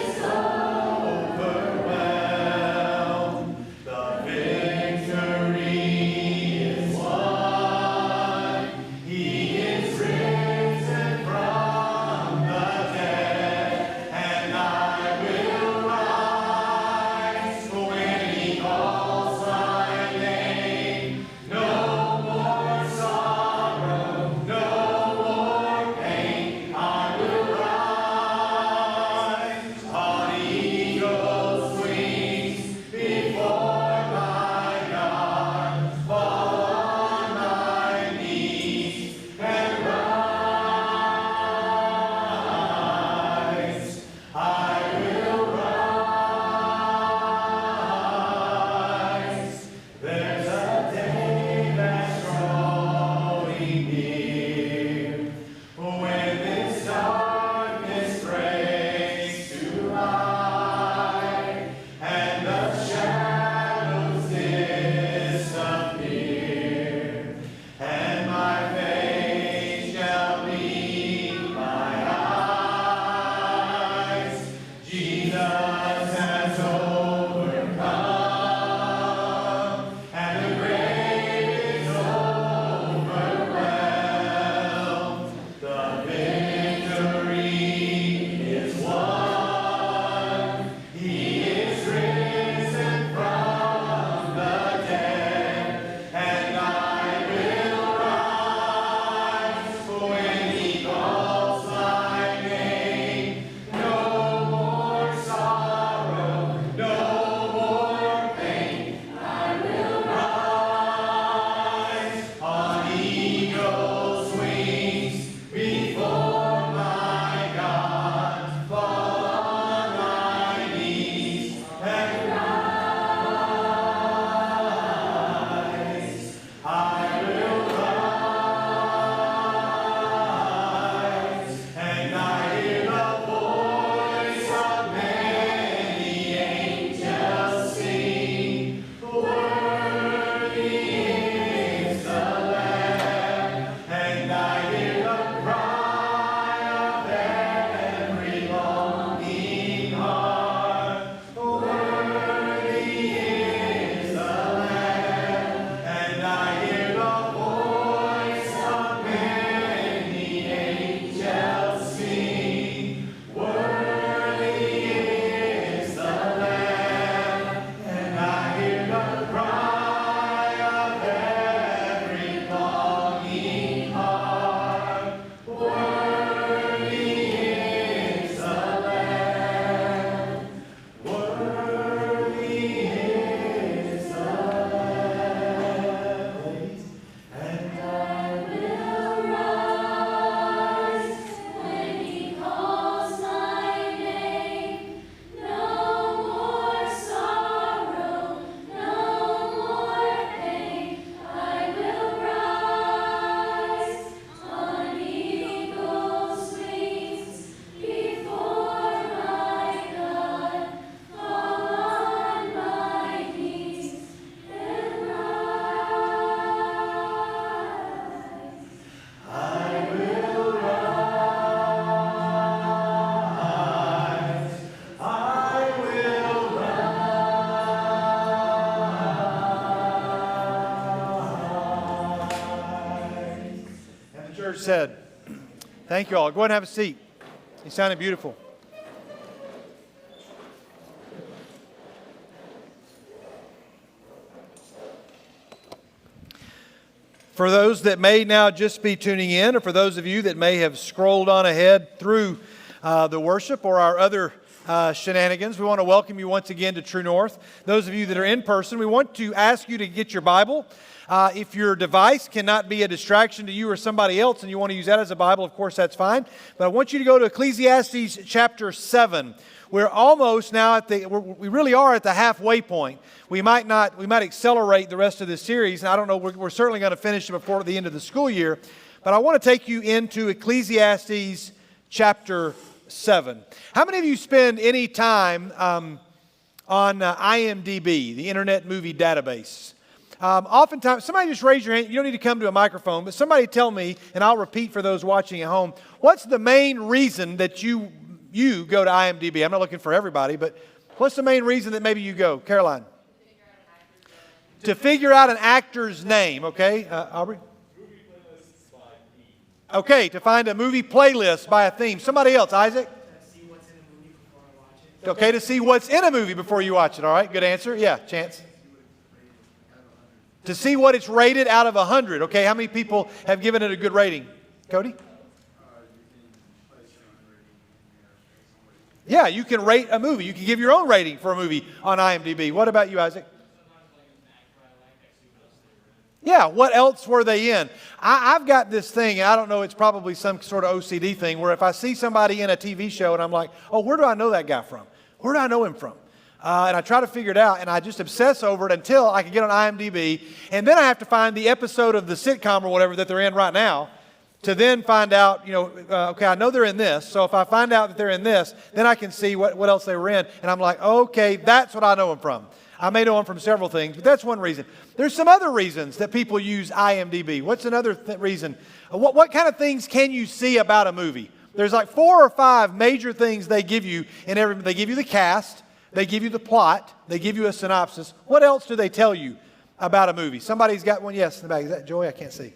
church said. Thank you all. Go ahead and have a seat. You sounded beautiful. For those that may now just be tuning in, or for those of you that may have scrolled on ahead through the worship or our other shenanigans, we want to welcome you once again to True North. Those of you that are in person, we want to ask you to get your Bible. If your device cannot be a distraction to you or somebody else and you want to use that as a Bible, of course, that's fine. But I want you to go to Ecclesiastes chapter 7. We're almost now we really are at the halfway point. We might accelerate the rest of this series, and I don't know, we're certainly going to finish it before the end of the school year. But I want to take you into Ecclesiastes chapter 7. How many of you spend any time on IMDb, the Internet Movie Database? Oftentimes, somebody just raise your hand. You don't need to come to a microphone, but somebody tell me, and I'll repeat for those watching at home, what's the main reason that you go to IMDb? I'm not looking for everybody, but what's the main reason that maybe you go? Caroline? To figure out an actor's name, okay? Aubrey? Okay, to find a movie playlist by a theme. Somebody else, Isaac? Okay, to see what's in a movie before you watch it, all right? Good answer. Yeah, Chance? To see what it's rated out of 100. Okay, how many people have given it a good rating? Cody? Yeah, you can rate a movie. You can give your own rating for a movie on IMDb. What about you, Isaac? Yeah, what else were they in? I've got this thing, and I don't know, it's probably some sort of OCD thing, where if I see somebody in a TV show and I'm like, oh, where do I know that guy from? Where do I know him from? And I try to figure it out, and I just obsess over it until I can get on IMDb, and then I have to find the episode of the sitcom or whatever that they're in right now to then find out, okay, I know they're in this, so if I find out that they're in this, then I can see what else they were in, and I'm like, okay, that's what I know them from. I may know them from several things, but that's one reason. There's some other reasons that people use IMDb. What's another reason? What kind of things can you see about a movie? There's like 4 or 5 major things they give you in every. They give you the cast, they give you the plot, they give you a synopsis. What else do they tell you about a movie? Somebody's got one. Yes, in the back. Is that Joey? I can't see.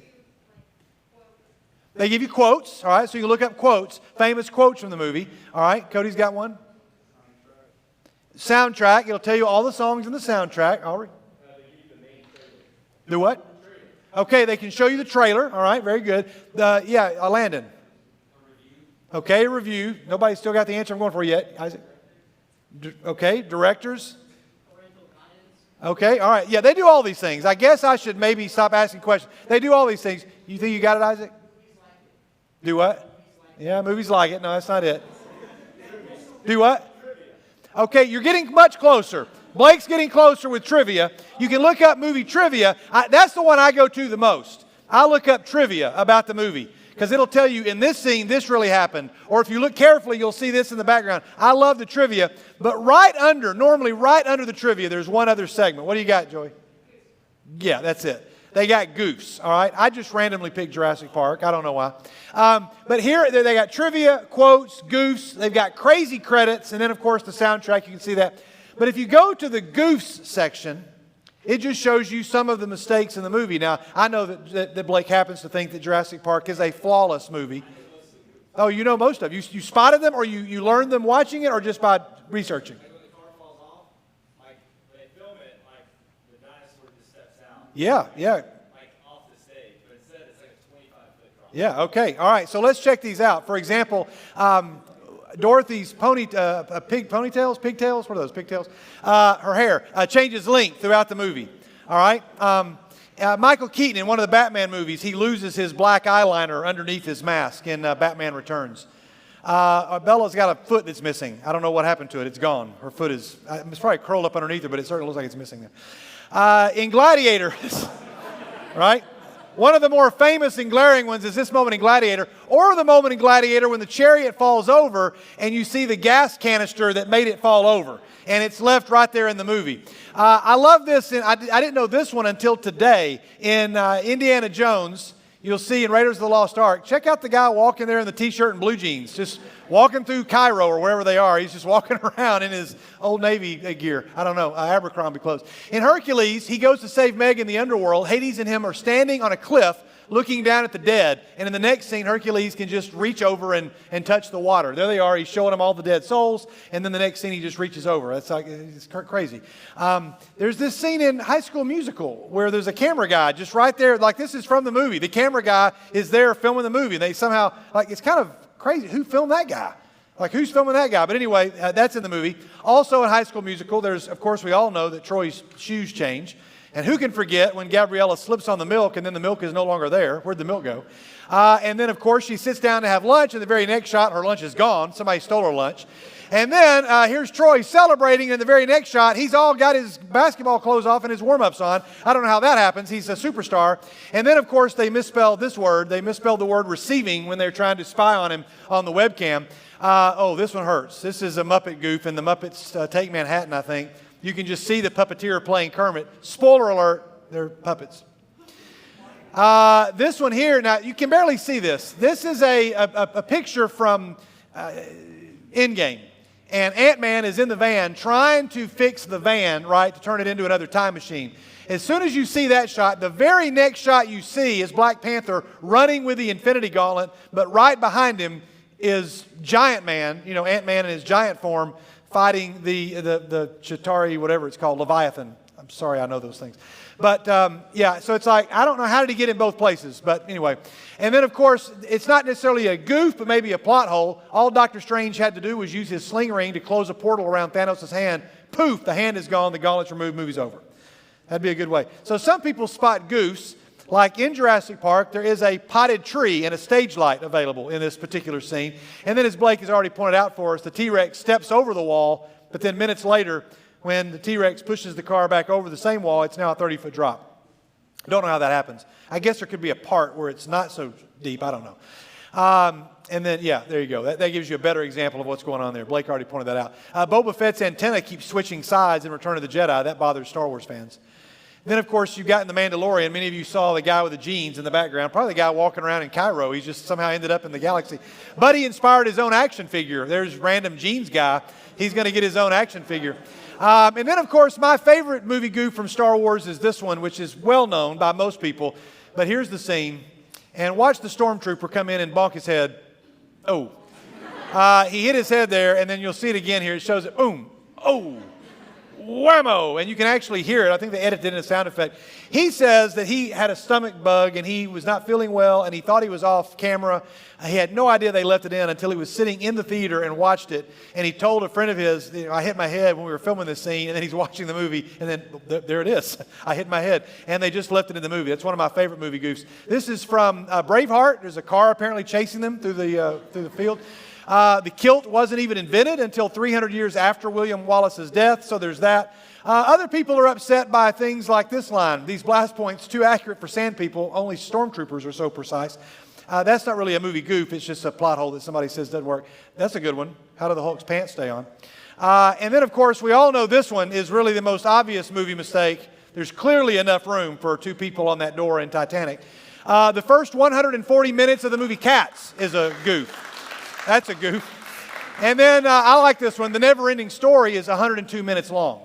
They give you quotes. All right, so you can look up quotes, famous quotes from the movie. All right, Cody's got one. Soundtrack. It'll tell you all the songs in the soundtrack. All right. Do what? Okay, they can show you the trailer. All right, very good. Landon. Okay, review. Nobody's still got the answer I'm going for yet. Isaac. Okay, directors. Okay, all right. Yeah, they do all these things. I guess I should maybe stop asking questions. They do all these things. You think you got it, Isaac? Do what? Yeah, movies like it. No, that's not it. Do what? Okay, you're getting much closer. Blake's getting closer with trivia. You can look up movie trivia. That's the one I go to the most. I look up trivia about the movie because it'll tell you in this scene, this really happened. Or if you look carefully, you'll see this in the background. I love the trivia. But normally right under the trivia, there's one other segment. What do you got, Joey? Yeah, that's it. They got Goofs, all right? I just randomly picked Jurassic Park. I don't know why. But here, they got trivia, quotes, Goofs. They've got crazy credits. And then, of course, the soundtrack. You can see that. But if you go to the Goofs section, it just shows you some of the mistakes in the movie. Now, I know that Blake happens to think that Jurassic Park is a flawless movie. Oh, you know most of them. You spotted them, or you learned them watching it, or just by researching? Yeah. Like off the stage, but instead it's like a 25-foot drop. Yeah, okay. All right, so let's check these out. For example, Dorothy's pigtails, what are those, pigtails? Her hair changes length throughout the movie. All right? Michael Keaton, in one of the Batman movies, he loses his black eyeliner underneath his mask in Batman Returns. Bella's got a foot that's missing. I don't know what happened to it. It's gone. Her foot is, it's probably curled up underneath her, but it certainly looks like it's missing there. In Gladiator, right? One of the more famous and glaring ones is this moment in Gladiator, or the moment in Gladiator when the chariot falls over and you see the gas canister that made it fall over, and it's left right there in the movie. I love this, and I didn't know this one until today. In Indiana Jones, you'll see in Raiders of the Lost Ark, check out the guy walking there in the T-shirt and blue jeans, just walking through Cairo or wherever they are. He's just walking around in his Old Navy gear. I don't know, Abercrombie clothes. In Hercules, he goes to save Meg in the underworld. Hades and him are standing on a cliff looking down at the dead. And in the next scene, Hercules can just reach over and touch the water. There they are. He's showing them all the dead souls. And then the next scene, he just reaches over. That's like, it's crazy. There's this scene in High School Musical where there's a camera guy just right there. Like, this is from the movie. The camera guy is there filming the movie. They somehow, like, it's kind of crazy. Who filmed that guy? Like, who's filming that guy? But anyway, that's in the movie. Also in High School Musical, there's, of course, we all know that Troy's shoes change. And who can forget when Gabriella slips on the milk and then the milk is no longer there? Where'd the milk go? And then, of course, she sits down to have lunch, and the very next shot, her lunch is gone. Somebody stole her lunch. And then here's Troy celebrating, and in the very next shot, he's all got his basketball clothes off and his warm-ups on. I don't know how that happens. He's a superstar. And then, of course, they misspelled this word. They misspelled the word receiving when they're trying to spy on him on the webcam. This one hurts. This is a Muppet goof in the Muppets Take Manhattan, I think. You can just see the puppeteer playing Kermit. Spoiler alert, they're puppets. This one here, now you can barely see this. This is a picture from Endgame. And Ant-Man is in the van trying to fix the van, right, to turn it into another time machine. As soon as you see that shot, the very next shot you see is Black Panther running with the Infinity Gauntlet, but right behind him is Giant Man, you know, Ant-Man in his giant form, fighting the Chitauri, whatever it's called, Leviathan. I'm sorry, I know those things. But, yeah, so it's like, I don't know how did he get in both places, but anyway. And then, of course, it's not necessarily a goof, but maybe a plot hole. All Doctor Strange had to do was use his sling ring to close a portal around Thanos' hand. Poof, the hand is gone, the gauntlet's removed, movie's over. That'd be a good way. So some people spot goofs. Like in Jurassic Park, there is a potted tree and a stage light available in this particular scene. And then, as Blake has already pointed out for us, the T-Rex steps over the wall, but then minutes later, when the T-Rex pushes the car back over the same wall, it's now a 30-foot drop. I don't know how that happens. I guess there could be a part where it's not so deep. I don't know. And then, yeah, there you go. That gives you a better example of what's going on there. Blake already pointed that out. Boba Fett's antenna keeps switching sides in Return of the Jedi. That bothers Star Wars fans. Then, of course, you've got in The Mandalorian, many of you saw the guy with the jeans in the background, probably the guy walking around in Cairo. He just somehow ended up in the galaxy. But he inspired his own action figure. There's random jeans guy. He's going to get his own action figure. And then, of course, my favorite movie goof from Star Wars is this one, which is well known by most people. But here's the scene. And watch the stormtrooper come in and bonk his head. Oh. He hit his head there, and then you'll see it again here. It shows it. Boom. Oh. Whammo! And you can actually hear it. I think they edited in a sound effect. He says that he had a stomach bug and he was not feeling well and he thought he was off camera. He had no idea they left it in until he was sitting in the theater and watched it. And he told a friend of his, you know, I hit my head when we were filming this scene. And then he's watching the movie and then there it is. I hit my head. And they just left it in the movie. That's one of my favorite movie goofs. This is from Braveheart. There's a car apparently chasing them through the field. The kilt wasn't even invented until 300 years after William Wallace's death, so there's that. Other people are upset by things like this line. These blast points, too accurate for sand people, only stormtroopers are so precise. That's not really a movie goof, it's just a plot hole that somebody says doesn't work. That's a good one. How do the Hulk's pants stay on? And then, of course, we all know this one is really the most obvious movie mistake. There's clearly enough room for two people on that door in Titanic. The first 140 minutes of the movie Cats is a goof. That's a goof. And then I like this one. The Never-Ending Story is 102 minutes long.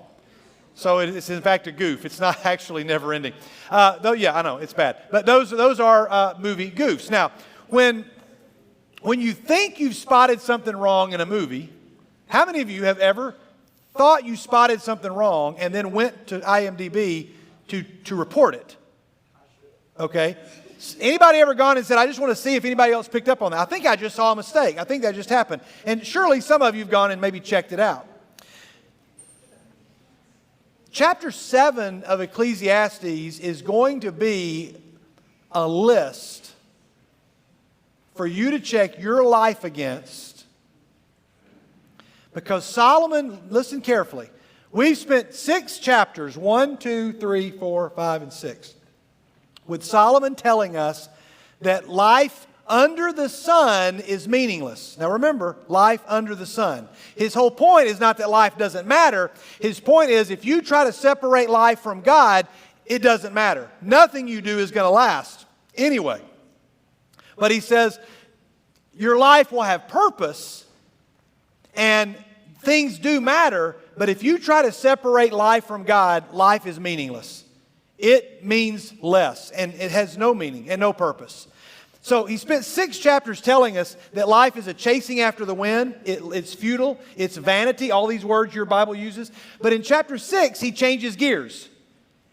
So it's in fact a goof. It's not actually never-ending. Though, yeah, I know, it's bad. But those are movie goofs. Now, when you think you've spotted something wrong in a movie, how many of you have ever thought you spotted something wrong and then went to IMDb to report it? Okay. Anybody ever gone and said, I just want to see if anybody else picked up on that? I think I just saw a mistake. I think that just happened. And surely some of you have gone and maybe checked it out. Chapter 7 of Ecclesiastes is going to be a list for you to check your life against. Because Solomon, listen carefully, we've spent 6 chapters, 1, 2, 3, 4, 5, and 6. With Solomon telling us that life under the sun is meaningless. Now remember, life under the sun. His whole point is not that life doesn't matter. His point is if you try to separate life from God, it doesn't matter. Nothing you do is going to last anyway. But he says your life will have purpose and things do matter, but if you try to separate life from God, life is meaningless. it means less, and it has no meaning and no purpose. So he spent 6 chapters telling us that life is a chasing after the wind. It's futile. It's vanity, all these words your Bible uses. But in chapter 6, he changes gears.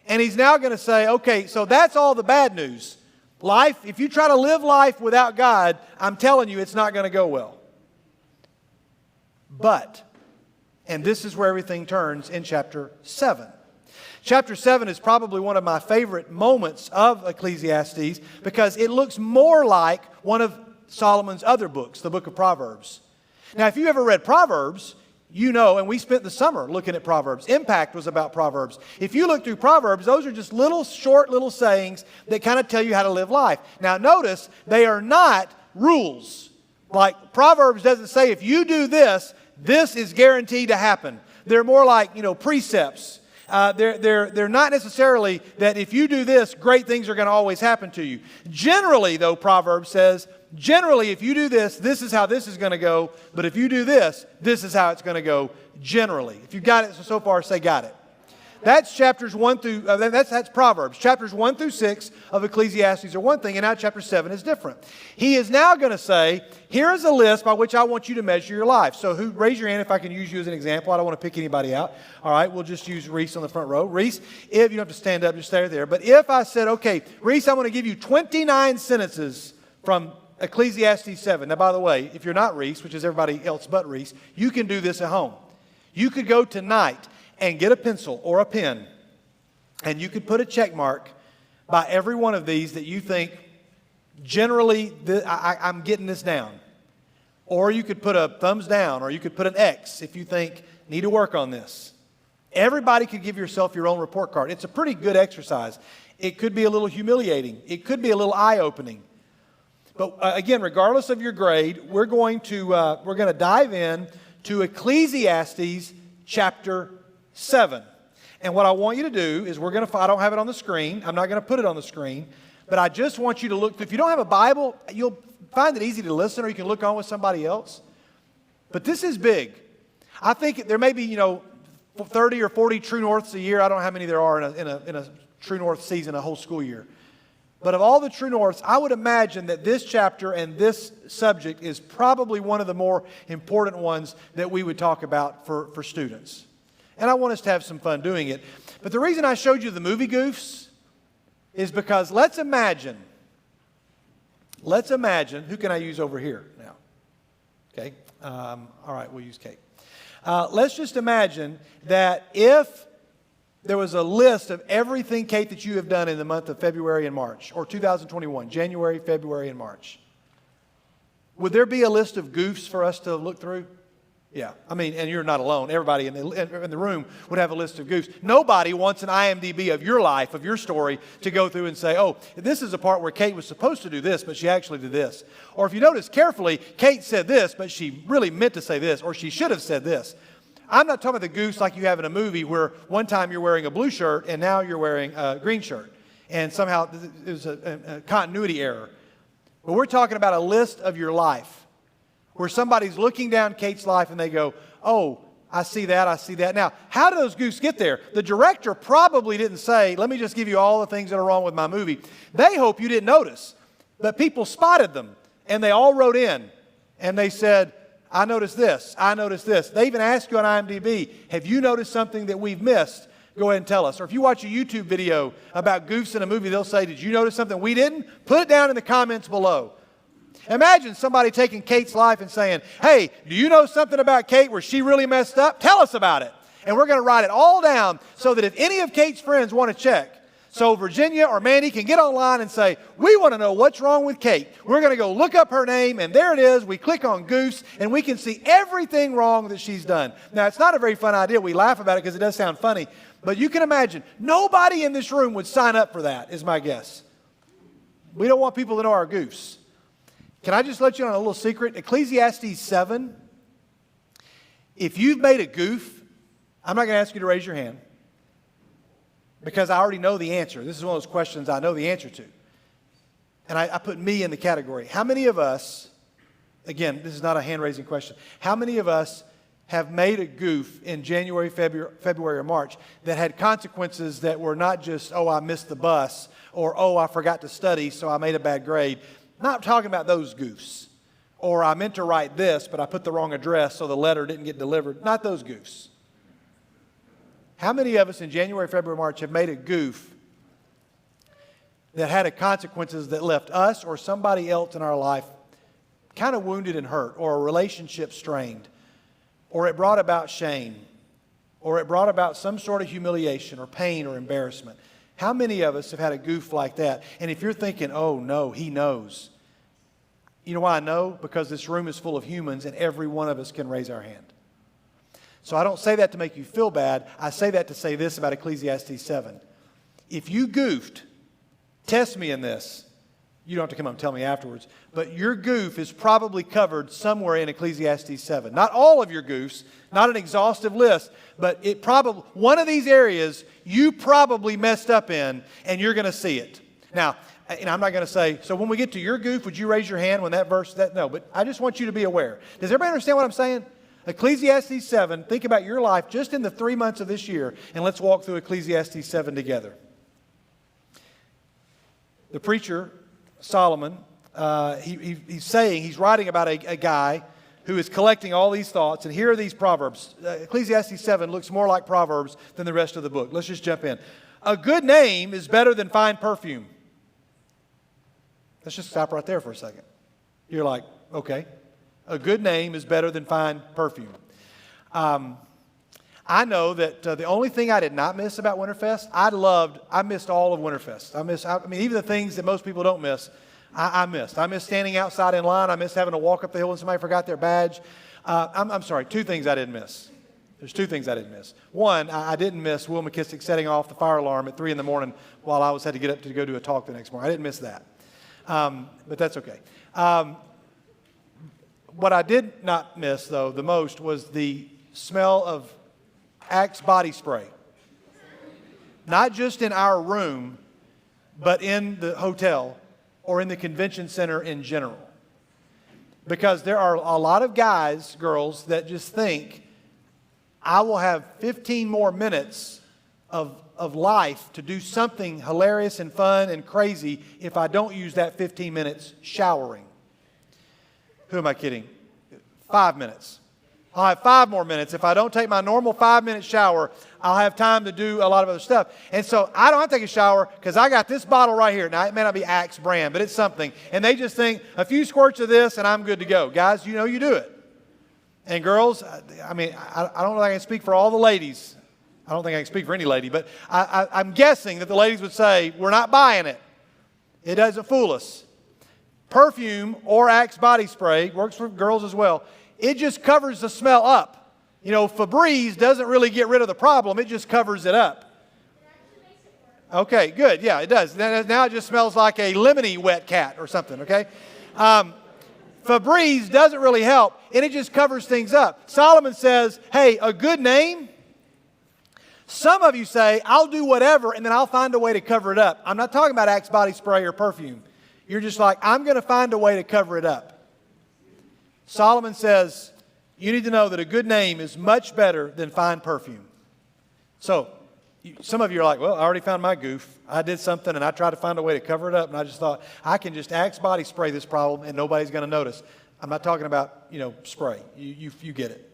And he's now going to say, okay, so that's all the bad news. Life, if you try to live life without God, I'm telling you, it's not going to go well. But, and this is where everything turns in chapter 7. Chapter 7 is probably one of my favorite moments of Ecclesiastes because it looks more like one of Solomon's other books, the book of Proverbs. Now, if you ever read Proverbs, you know, and we spent the summer looking at Proverbs. Impact was about Proverbs. If you look through Proverbs, those are just little short little sayings that kind of tell you how to live life. Now, notice they are not rules. Like Proverbs doesn't say if you do this, this is guaranteed to happen. They're more like, precepts. They're not necessarily that if you do this, great things are going to always happen to you. Generally, though, Proverbs says, generally, if you do this, this is how this is going to go. But if you do this, this is how it's going to go generally. If you got it so far, say got it. That's chapters 1 through, that's Proverbs. Chapters 1 through 6 of Ecclesiastes are one thing, and now chapter 7 is different. He is now going to say, here is a list by which I want you to measure your life. So raise your hand if I can use you as an example. I don't want to pick anybody out. All right, we'll just use Reese on the front row. Reese, if you don't have to stand up, just stay there. But if I said, okay, Reese, I'm going to give you 29 sentences from Ecclesiastes 7. Now, by the way, if you're not Reese, which is everybody else but Reese, you can do this at home. You could go tonight and get a pencil or a pen, and you could put a check mark by every one of these that you think, generally, I'm getting this down. Or you could put a thumbs down, or you could put an X if you think, need to work on this. Everybody could give yourself your own report card. It's a pretty good exercise. It could be a little humiliating. It could be a little eye-opening. But again, regardless of your grade, we're going to dive in to Ecclesiastes chapter 7. And what I want you to do is I don't have it on the screen. I'm not going to put it on the screen. But I just want you to look. If you don't have a Bible, you'll find it easy to listen, or you can look on with somebody else. But this is big. I think there may be, 30 or 40 True Norths a year. I don't know how many there are in a True North season, a whole school year. But of all the True Norths, I would imagine that this chapter and this subject is probably one of the more important ones that we would talk about for students. And I want us to have some fun doing it. But the reason I showed you the movie goofs is because let's imagine, who can I use over here now? Okay, all right, we'll use Kate. Let's just imagine that if there was a list of everything, Kate, that you have done in the month of February and March, or 2021, January, February, and March. Would there be a list of goofs for us to look through? Yeah, and you're not alone. Everybody in the room would have a list of goofs. Nobody wants an IMDb of your life, of your story, to go through and say, oh, this is the part where Kate was supposed to do this, but she actually did this. Or if you notice carefully, Kate said this, but she really meant to say this, or she should have said this. I'm not talking about the goofs like you have in a movie where one time you're wearing a blue shirt and now you're wearing a green shirt. And somehow it was a continuity error. But we're talking about a list of your life, where somebody's looking down Kate's life and they go, oh, I see that. Now, how do those goofs get there? The director probably didn't say, let me just give you all the things that are wrong with my movie. They hope you didn't notice. But people spotted them, and they all wrote in, and they said, I noticed this. They even asked you on IMDb, have you noticed something that we've missed? Go ahead and tell us. Or if you watch a YouTube video about goofs in a movie, they'll say, did you notice something we didn't? Put it down in the comments below. Imagine somebody taking Kate's life and saying, hey, do you know something about Kate where she really messed up? Tell us about it. And we're going to write it all down so that if any of Kate's friends want to check, so Virginia or Mandy can get online and say, we want to know what's wrong with Kate. We're going to go look up her name, and there it is. We click on goofs, and we can see everything wrong that she's done. Now, it's not a very fun idea. We laugh about it because it does sound funny. But you can imagine, nobody in this room would sign up for that, is my guess. We don't want people to know our goofs. Can I just let you on a little secret? Ecclesiastes 7, if you've made a goof, I'm not going to ask you to raise your hand because I already know the answer. This is one of those questions I know the answer to. And I put me in the category. How many of us, again, this is not a hand-raising question, how many of us have made a goof in January, February, or March that had consequences that were not just, oh, I missed the bus, or oh, I forgot to study, so I made a bad grade. Not talking about those goofs. Or I meant to write this, but I put the wrong address, so the letter didn't get delivered. Not those goofs. How many of us in January, February, March have made a goof that had a consequences that left us or somebody else in our life kind of wounded and hurt, or a relationship strained, or it brought about shame, or it brought about some sort of humiliation or pain or embarrassment? How many of us have had a goof like that? And if you're thinking, oh no, he knows. You know why I know? Because this room is full of humans and every one of us can raise our hand. So I don't say that to make you feel bad. I say that to say this about Ecclesiastes 7. If you goofed, test me in this. You don't have to come up and tell me afterwards. But your goof is probably covered somewhere in Ecclesiastes 7. Not all of your goofs, not an exhaustive list, but it probably, one of these areas you probably messed up in, and you're going to see it. Now, and I'm not going to say, so when we get to your goof, would you raise your hand when that verse, no, but I just want you to be aware. Does everybody understand what I'm saying? Ecclesiastes 7, think about your life just in the 3 months of this year, and let's walk through Ecclesiastes 7 together. The preacher, Solomon, he's writing about a guy who is collecting all these thoughts, and here are these Proverbs. Ecclesiastes 7 looks more like Proverbs than the rest of the book. Let's just jump in. A good name is better than fine perfume. Let's just stop right there for a second. You're like, okay. A good name is better than fine perfume. I know that the only thing I did not miss about Winterfest, I missed all of Winterfest. I mean, even the things that most people don't miss, I missed. I missed standing outside in line. I missed having to walk up the hill when somebody forgot their badge. I'm sorry, 2 things I didn't miss. There's 2 things I didn't miss. One, I didn't miss Will McKissick setting off the fire alarm at 3 in the morning while I had to get up to go do a talk the next morning. I didn't miss that. But that's okay. What I did not miss, though, the most was the smell of Axe body spray. Not just in our room, but in the hotel or in the convention center in general. Because there are a lot of guys, girls, that just think, I will have 15 more minutes of life to do something hilarious and fun and crazy if I don't use that 15 minutes showering. Who am I kidding? 5 minutes. I'll have 5 more minutes. If I don't take my normal 5-minute shower, I'll have time to do a lot of other stuff. And so I don't have to take a shower because I got this bottle right here. Now, it may not be Axe brand, but it's something. And they just think, a few squirts of this and I'm good to go. Guys, you know you do it. And girls, I mean, I don't know if I can speak for all the ladies. I don't think I can speak for any lady, but I'm guessing that the ladies would say, we're not buying it. It doesn't fool us. Perfume or Axe body spray, works for girls as well, it just covers the smell up. You know, Febreze doesn't really get rid of the problem, it just covers it up. Okay, good, yeah, it does. Now it just smells like a lemony wet cat or something, okay? Febreze doesn't really help, and it just covers things up. Solomon says, hey, a good name. Some of you say, I'll do whatever, and then I'll find a way to cover it up. I'm not talking about Axe body spray or perfume. You're just like, I'm going to find a way to cover it up. Solomon says, you need to know that a good name is much better than fine perfume. So, some of you are like, well, I already found my goof. I did something and I tried to find a way to cover it up, and I just thought, I can just Axe body spray this problem and nobody's going to notice. I'm not talking about, spray. You get it.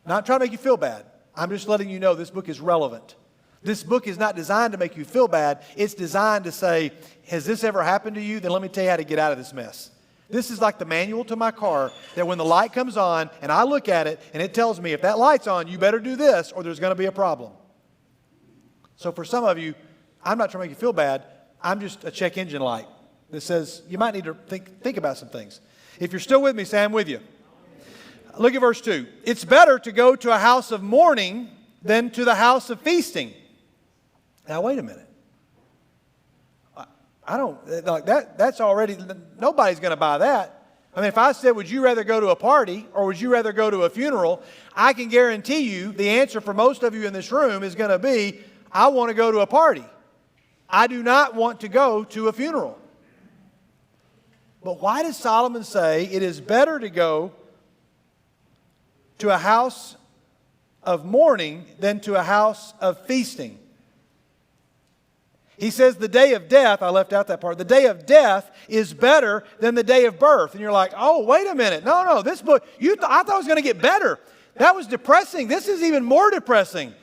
Not trying to make you feel bad. I'm just letting you know this book is relevant. This book is not designed to make you feel bad. It's designed to say, has this ever happened to you? Then let me tell you how to get out of this mess. This is like the manual to my car, that when the light comes on and I look at it and it tells me, if that light's on, you better do this or there's going to be a problem. So for some of you, I'm not trying to make you feel bad. I'm just a check engine light that says you might need to think about some things. If you're still with me, say I'm with you. Look at verse 2. It's better to go to a house of mourning than to the house of feasting. Now, wait a minute. I don't, like that's already, nobody's going to buy that. I mean, if I said, would you rather go to a party or would you rather go to a funeral? I can guarantee you the answer for most of you in this room is going to be, I want to go to a party. I do not want to go to a funeral. But why does Solomon say it is better to go to a house of mourning than to a house of feasting. He says the day of death, I left out that part, the day of death is better than the day of birth. And you're like, oh, wait a minute. No, this book, I thought it was going to get better. That was depressing. This is even more depressing.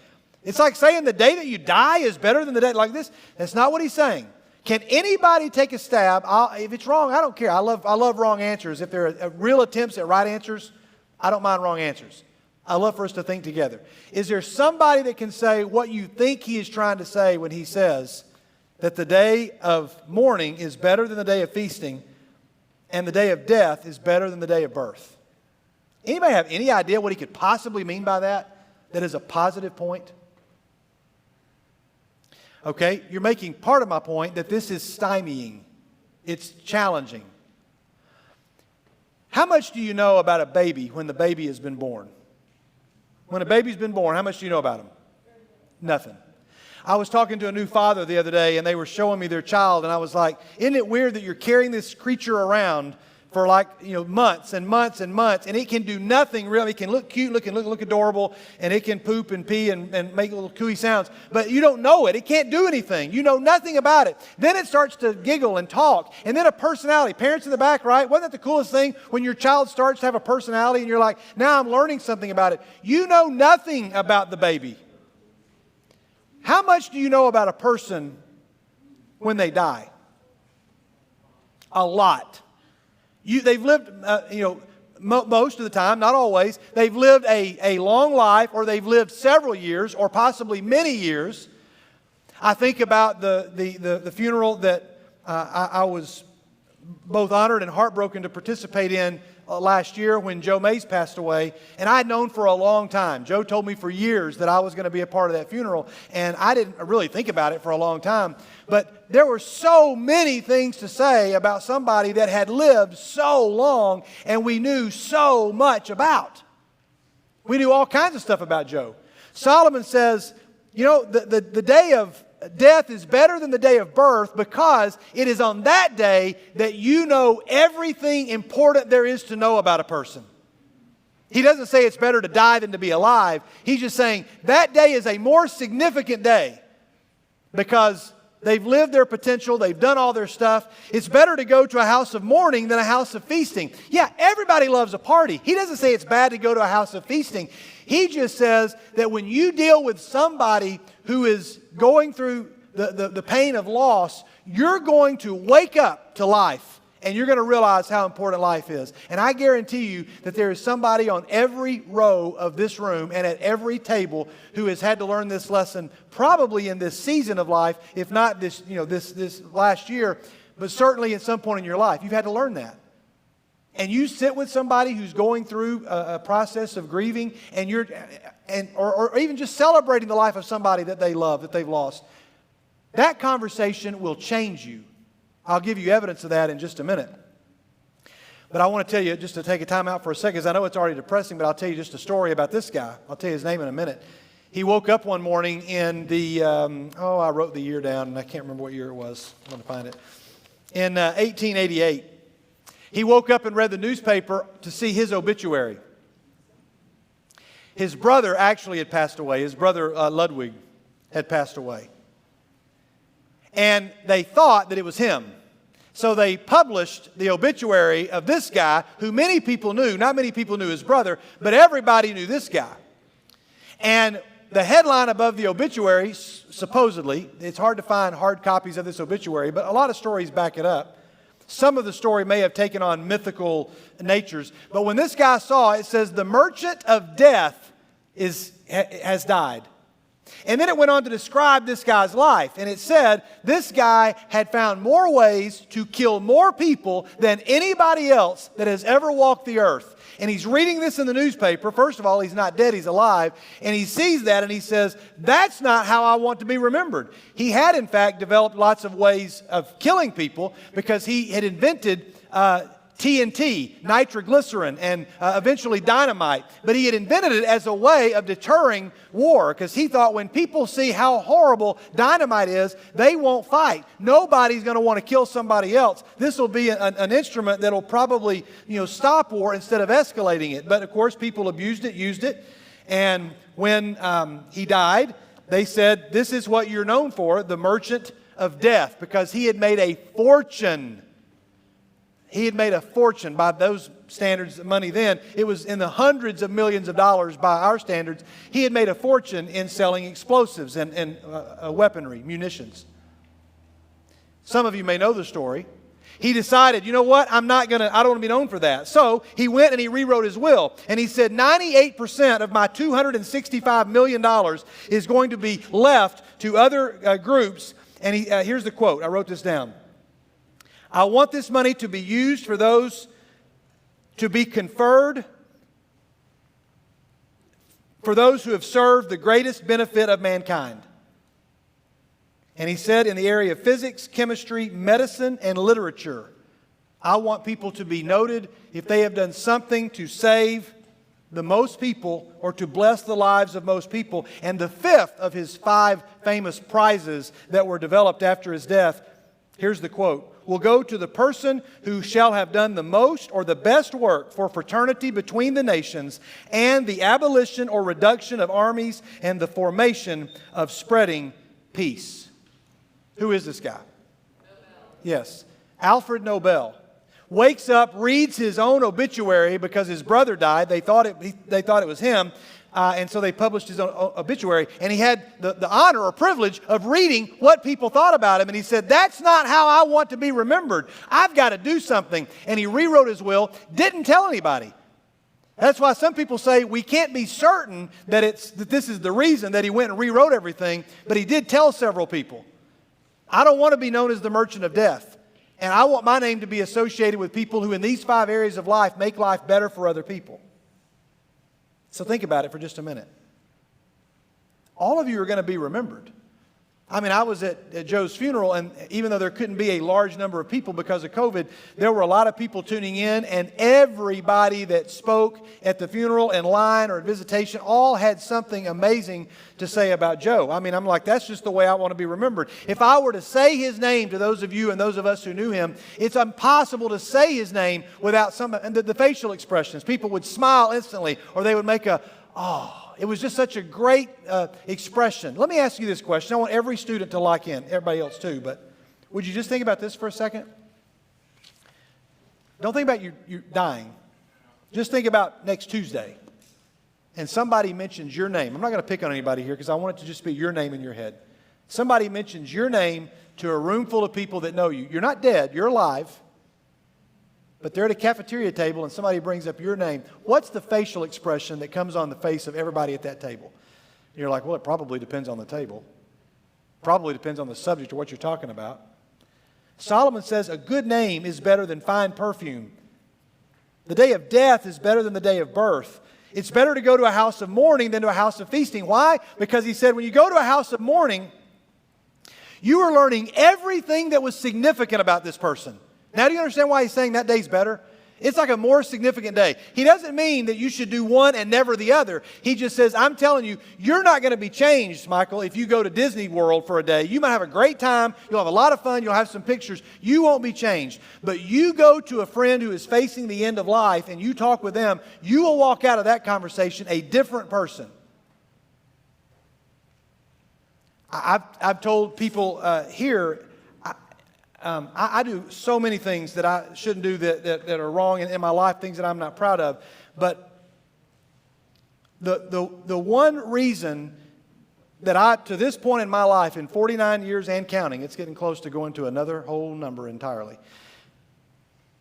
It's like saying the day that you die is better than the day like this. That's not what he's saying. Can anybody take a stab? If it's wrong, I don't care. I love wrong answers. If there are real attempts at right answers, I don't mind wrong answers. I love for us to think together. Is there somebody that can say what you think he is trying to say when he says that the day of mourning is better than the day of feasting and the day of death is better than the day of birth? Anybody have any idea what he could possibly mean by that? That is a positive point? Okay, you're making part of my point that this is stymieing. It's challenging. How much do you know about a baby when the baby has been born? When a baby's been born, how much do you know about them? Nothing. I was talking to a new father the other day, and they were showing me their child, and I was like, isn't it weird that you're carrying this creature around for months and months and months, and it can do nothing really. It can look cute, look adorable, and it can poop and pee and make little cooey sounds, but you don't know it. It can't do anything. You know nothing about it. Then it starts to giggle and talk, and then a personality. Parents in the back, right? Wasn't that the coolest thing when your child starts to have a personality and you're like, now I'm learning something about it. You know nothing about the baby. How much do you know about a person when they die? A lot. They've lived, most of the time, not always, they've lived a long life, or they've lived several years, or possibly many years. I think about the funeral that I was both honored and heartbroken to participate in last year when Joe Mays passed away. And I had known for a long time. Joe told me for years that I was going to be a part of that funeral. And I didn't really think about it for a long time. But there were so many things to say about somebody that had lived so long and we knew so much about. We knew all kinds of stuff about Joe. Solomon says, the day of death is better than the day of birth because it is on that day that you know everything important there is to know about a person. He doesn't say it's better to die than to be alive. He's just saying that day is a more significant day because they've lived their potential. They've done all their stuff. It's better to go to a house of mourning than a house of feasting. Yeah, everybody loves a party. He doesn't say it's bad to go to a house of feasting. He just says that when you deal with somebody who is going through the pain of loss, you're going to wake up to life and you're going to realize how important life is. And I guarantee you that there is somebody on every row of this room and at every table who has had to learn this lesson probably in this season of life, if not this last year, but certainly at some point in your life. You've had to learn that. And you sit with somebody who's going through a process of grieving or even just celebrating the life of somebody that they love, that they've lost. That conversation will change you. I'll give you evidence of that in just a minute. But I want to tell you, just to take a time out for a second, because I know it's already depressing, but I'll tell you just a story about this guy. I'll tell you his name in a minute. He woke up one morning in the, I wrote the year down, and I can't remember what year it was. I'm going to find it. In 1888. He woke up and read the newspaper to see his obituary. His brother actually had passed away. His brother Ludwig had passed away. And they thought that it was him. So they published the obituary of this guy who many people knew. Not many people knew his brother, but everybody knew this guy. And the headline above the obituary, supposedly, it's hard to find hard copies of this obituary, but a lot of stories back it up. Some of the story may have taken on mythical natures. But when this guy saw it, it says, the merchant of death has died. And then it went on to describe this guy's life. And it said this guy had found more ways to kill more people than anybody else that has ever walked the earth. And he's reading this in the newspaper. First of all, he's not dead, he's alive. And he sees that and he says, that's not how I want to be remembered. He had, in fact, developed lots of ways of killing people because he had invented TNT, nitroglycerin, and eventually dynamite. But he had invented it as a way of deterring war because he thought when people see how horrible dynamite is, they won't fight. Nobody's going to want to kill somebody else. This will be an instrument that will probably, stop war instead of escalating it. But of course, people abused it, used it. And when he died, they said, this is what you're known for, the merchant of death, because he had made a fortune. He had made a fortune by those standards of money then. It was in the hundreds of millions of dollars by our standards. He had made a fortune in selling explosives and weaponry, munitions. Some of you may know the story. He decided, you know what, I don't want to be known for that. So he went and he rewrote his will. And he said, 98% of my $265 million is going to be left to other groups. And here's the quote. I wrote this down. I want this money to be used for those to be conferred, for those who have served the greatest benefit of mankind. And he said in the area of physics, chemistry, medicine, and literature, I want people to be noted if they have done something to save the most people or to bless the lives of most people. And the fifth of his 5 famous prizes that were developed after his death, here's the quote, will go to the person who shall have done the most or the best work for fraternity between the nations and the abolition or reduction of armies and the formation of spreading peace. Who is this guy? Yes, Alfred Nobel. Wakes up, reads his own obituary because his brother died. They thought it was him. And so they published his own obituary, and he had the honor or privilege of reading what people thought about him. And he said, that's not how I want to be remembered. I've got to do something. And he rewrote his will, didn't tell anybody. That's why some people say we can't be certain that this is the reason that he went and rewrote everything, but he did tell several people. I don't want to be known as the merchant of death. And I want my name to be associated with people who in these 5 areas of life make life better for other people. So think about it for just a minute. All of you are going to be remembered. I mean, I was at Joe's funeral, and even though there couldn't be a large number of people because of COVID, there were a lot of people tuning in, and everybody that spoke at the funeral, in line, or at visitation, all had something amazing to say about Joe. I mean, I'm like, that's just the way I want to be remembered. If I were to say his name to those of you and those of us who knew him, it's impossible to say his name without and the facial expressions. People would smile instantly, or they would make it was just such a great expression. Let me ask you this question. I want every student to lock in, everybody else too, but would you just think about this for a second? Don't think about you dying. Just think about next Tuesday, and somebody mentions your name. I'm not going to pick on anybody here because I want it to just be your name in your head. Somebody mentions your name to a room full of people that know you. You're not dead, you're alive. But they're at a cafeteria table and somebody brings up your name. What's the facial expression that comes on the face of everybody at that table? And you're like, well, it probably depends on the table. Probably depends on the subject or what you're talking about. Solomon says a good name is better than fine perfume. The day of death is better than the day of birth. It's better to go to a house of mourning than to a house of feasting. Why? Because he said when you go to a house of mourning, you are learning everything that was significant about this person. Now, do you understand why he's saying that day's better? It's like a more significant day. He doesn't mean that you should do one and never the other. He just says, I'm telling you, you're not going to be changed, Michael, if you go to Disney World for a day. You might have a great time. You'll have a lot of fun. You'll have some pictures. You won't be changed. But you go to a friend who is facing the end of life and you talk with them, you will walk out of that conversation a different person. I've told people here, I do so many things that I shouldn't do that are wrong in my life, things that I'm not proud of. But the one reason that to this point in my life, in 49 years and counting, it's getting close to going to another whole number entirely.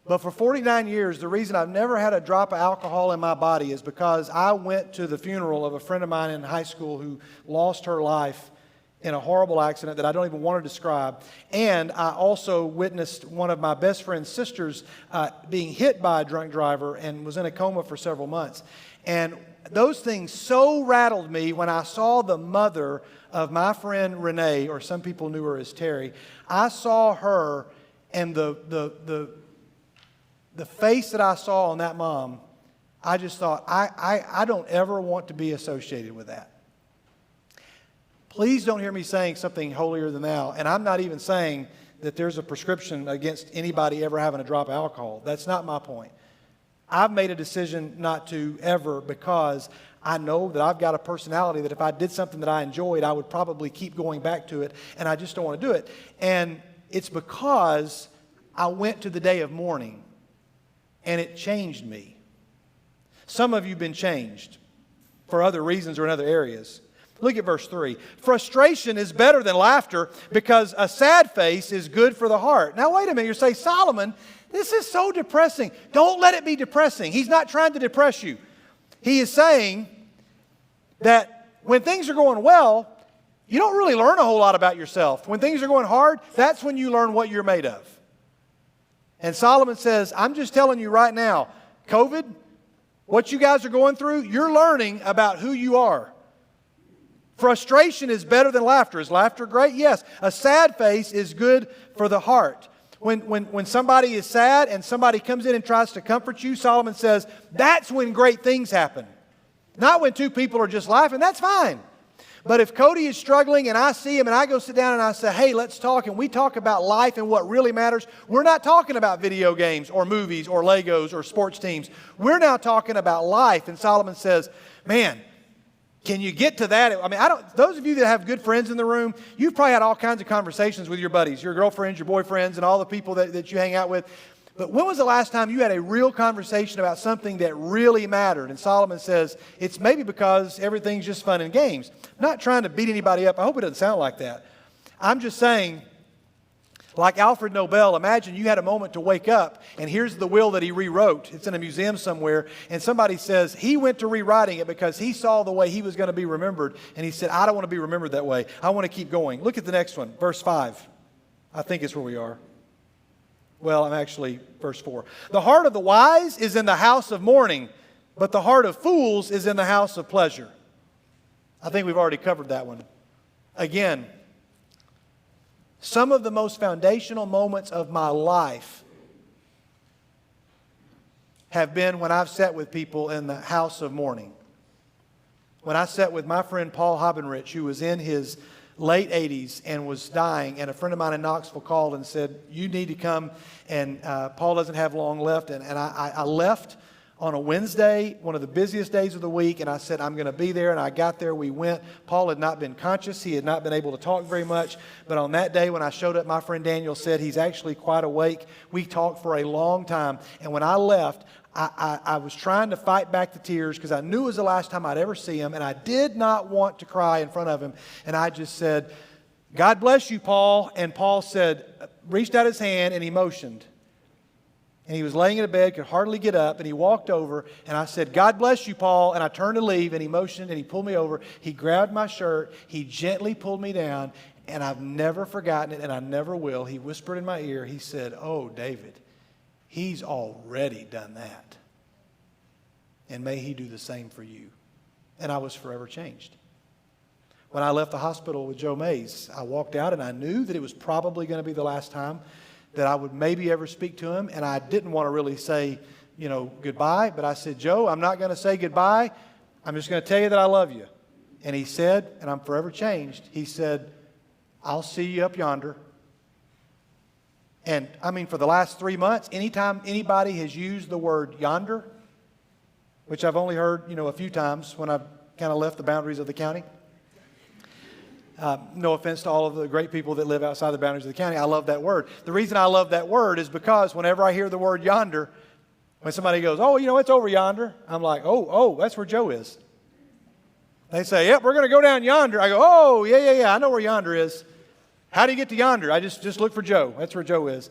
But for 49 years, the reason I've never had a drop of alcohol in my body is because I went to the funeral of a friend of mine in high school who lost her life in a horrible accident that I don't even want to describe. And I also witnessed one of my best friend's sisters being hit by a drunk driver and was in a coma for several months. And those things so rattled me when I saw the mother of my friend Renee, or some people knew her as Terry. I saw her and the the face that I saw on that mom, I just thought, I don't ever want to be associated with that. Please don't hear me saying something holier than thou. And I'm not even saying that there's a prescription against anybody ever having a drop of alcohol. That's not my point. I've made a decision not to ever, because I know that I've got a personality that if I did something that I enjoyed, I would probably keep going back to it, and I just don't want to do it. And it's because I went to the day of mourning, and it changed me. Some of you have been changed for other reasons or in other areas. Look at verse 3. Frustration is better than laughter, because a sad face is good for the heart. Now wait a minute, you say, Solomon, this is so depressing. Don't let it be depressing. He's not trying to depress you. He is saying that when things are going well, you don't really learn a whole lot about yourself. When things are going hard, that's when you learn what you're made of. And Solomon says, I'm just telling you right now, COVID, what you guys are going through, you're learning about who you are. Frustration is better than laughter. Is laughter great? Yes. A sad face is good for the heart. When somebody is sad and somebody comes in and tries to comfort you, Solomon says, that's when great things happen. Not when two people are just laughing. That's fine. But if Cody is struggling and I see him and I go sit down and I say, hey, let's talk, and we talk about life and what really matters, we're not talking about video games or movies or Legos or sports teams. We're now talking about life. And Solomon says, man, can you get to that? I mean, those of you that have good friends in the room, you've probably had all kinds of conversations with your buddies, your girlfriends, your boyfriends, and all the people that you hang out with. But when was the last time you had a real conversation about something that really mattered? And Solomon says, it's maybe because everything's just fun and games. I'm not trying to beat anybody up. I hope it doesn't sound like that. I'm just saying, like Alfred Nobel, imagine you had a moment to wake up, and here's the will that he rewrote. It's in a museum somewhere, and somebody says he went to rewriting it because he saw the way he was going to be remembered, and he said, I don't want to be remembered that way. I want to keep going. Look at the next one, verse 5. I think it's where we are. Well, I'm actually verse 4. The heart of the wise is in the house of mourning, but the heart of fools is in the house of pleasure. I think we've already covered that one. Again, some of the most foundational moments of my life have been when I've sat with people in the house of mourning. When I sat with my friend Paul Hobbenrich, who was in his late 80s and was dying, and a friend of mine in Knoxville called and said, you need to come, and Paul doesn't have long left. And I left on a Wednesday, one of the busiest days of the week, and I said, I'm going to be there. And I got there, we went. Paul had not been conscious. He had not been able to talk very much. But on that day when I showed up, my friend Daniel said he's actually quite awake. We talked for a long time. And when I left, I was trying to fight back the tears because I knew it was the last time I'd ever see him, and I did not want to cry in front of him. And I just said, God bless you, Paul. And Paul said, reached out his hand and he motioned. And he was laying in a bed, could hardly get up, and he walked over, and I said, God bless you, Paul. And I turned to leave, and he motioned, and he pulled me over. He grabbed my shirt. He gently pulled me down, and I've never forgotten it, and I never will. He whispered in my ear, he said, oh, David, he's already done that. And may he do the same for you. And I was forever changed. When I left the hospital with Joe Mays, I walked out, and I knew that it was probably going to be the last time that I would maybe ever speak to him. And I didn't want to really say, goodbye. But I said, Joe, I'm not going to say goodbye. I'm just going to tell you that I love you. And he said, and I'm forever changed, he said, I'll see you up yonder. And I mean, for the last 3 months, anytime anybody has used the word yonder, which I've only heard, a few times when I've kind of left the boundaries of the county. No offense to all of the great people that live outside the boundaries of the county. I love that word. The reason I love that word is because whenever I hear the word yonder, when somebody goes, oh, it's over yonder, I'm like, oh, that's where Joe is. They say, yep, we're going to go down yonder. I go, oh, yeah, I know where yonder is. How do you get to yonder? I just look for Joe. That's where Joe is.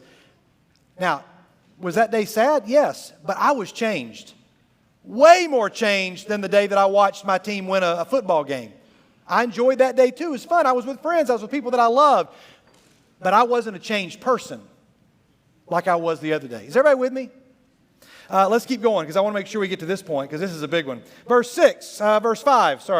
Now, was that day sad? Yes, but I was changed. Way more changed than the day that I watched my team win a football game. I enjoyed that day too. It was fun. I was with friends. I was with people that I loved. But I wasn't a changed person like I was the other day. Is everybody with me? Let's keep going because I want to make sure we get to this point because this is a big one. Verse 5.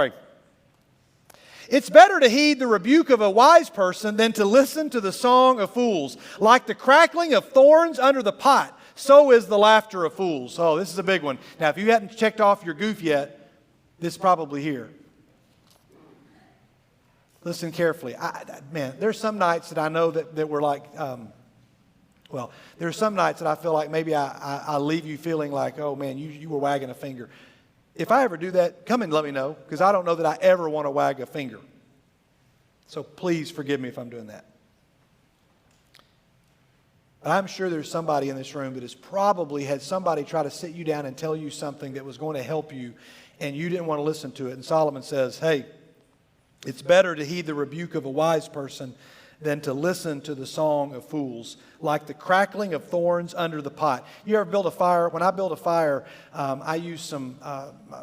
It's better to heed the rebuke of a wise person than to listen to the song of fools. Like the crackling of thorns under the pot, So is the laughter of fools. Oh, this is a big one. Now, if you hadn't checked off your goof yet, this is probably here. Listen carefully. Man, there's some nights that I know that we're like, there's some nights that I feel like maybe I leave you feeling like, oh man, you were wagging a finger. If I ever do that, come and let me know, because I don't know that I ever want to wag a finger. So please forgive me if I'm doing that. But I'm sure there's somebody in this room that has probably had somebody try to sit you down and tell you something that was going to help you, and you didn't want to listen to it. And Solomon says, hey, it's better to heed the rebuke of a wise person than to listen to the song of fools, like the crackling of thorns under the pot. You ever build a fire? When I build a fire, I use some,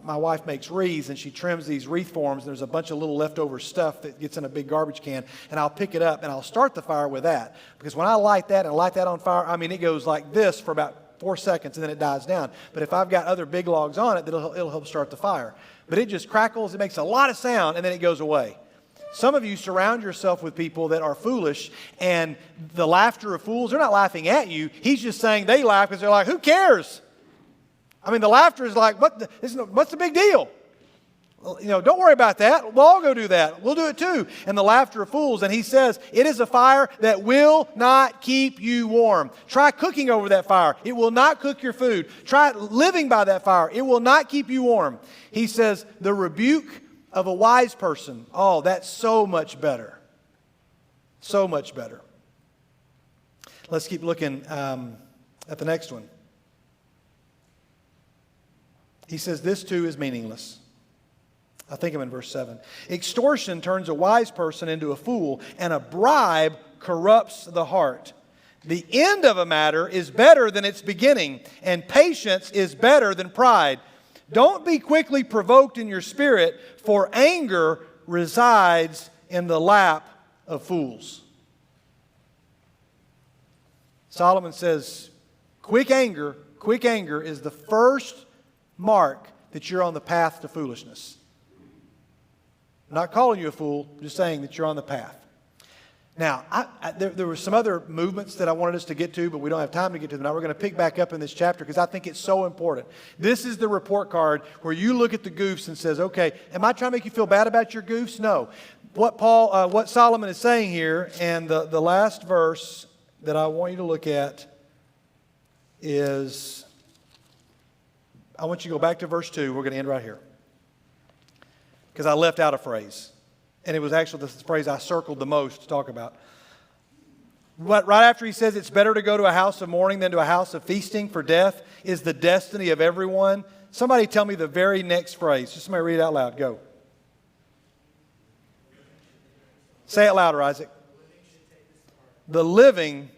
my wife makes wreaths, and she trims these wreath forms, and there's a bunch of little leftover stuff that gets in a big garbage can, and I'll pick it up, and I'll start the fire with that. Because when I light that on fire, I mean, it goes like this for about 4 seconds, and then it dies down. But if I've got other big logs on it, it'll help start the fire. But it just crackles, it makes a lot of sound, and then it goes away. Some of you surround yourself with people that are foolish, and the laughter of fools, they're not laughing at you. He's just saying they laugh because they're like, who cares? I mean, the laughter is like, what's the big deal? Don't worry about that. We'll all go do that. We'll do it too. And the laughter of fools, and he says, it is a fire that will not keep you warm. Try cooking over that fire. It will not cook your food. Try living by that fire. It will not keep you warm. He says, the rebuke of a wise person, oh, that's so much better. So much better. Let's keep looking at the next one. He says, this too is meaningless. I think I'm in verse 7. Extortion turns a wise person into a fool, and a bribe corrupts the heart. The end of a matter is better than its beginning, and patience is better than pride. Don't be quickly provoked in your spirit, for anger resides in the lap of fools. Solomon says, quick anger is the first mark that you're on the path to foolishness. I'm not calling you a fool, I'm just saying that you're on the path. Now, there were some other movements that I wanted us to get to, but we don't have time to get to them. Now we're going to pick back up in this chapter because I think it's so important. This is the report card where you look at the goofs and says, okay, am I trying to make you feel bad about your goofs? No. What Solomon is saying here, and the last verse that I want you to look at is, I want you to go back to verse 2. We're going to end right here. Because I left out a phrase. And it was actually the phrase I circled the most to talk about. But right after he says it's better to go to a house of mourning than to a house of feasting, for death is the destiny of everyone. Somebody tell me the very next phrase. Just somebody read it out loud. Go. Say it louder, Isaac. The living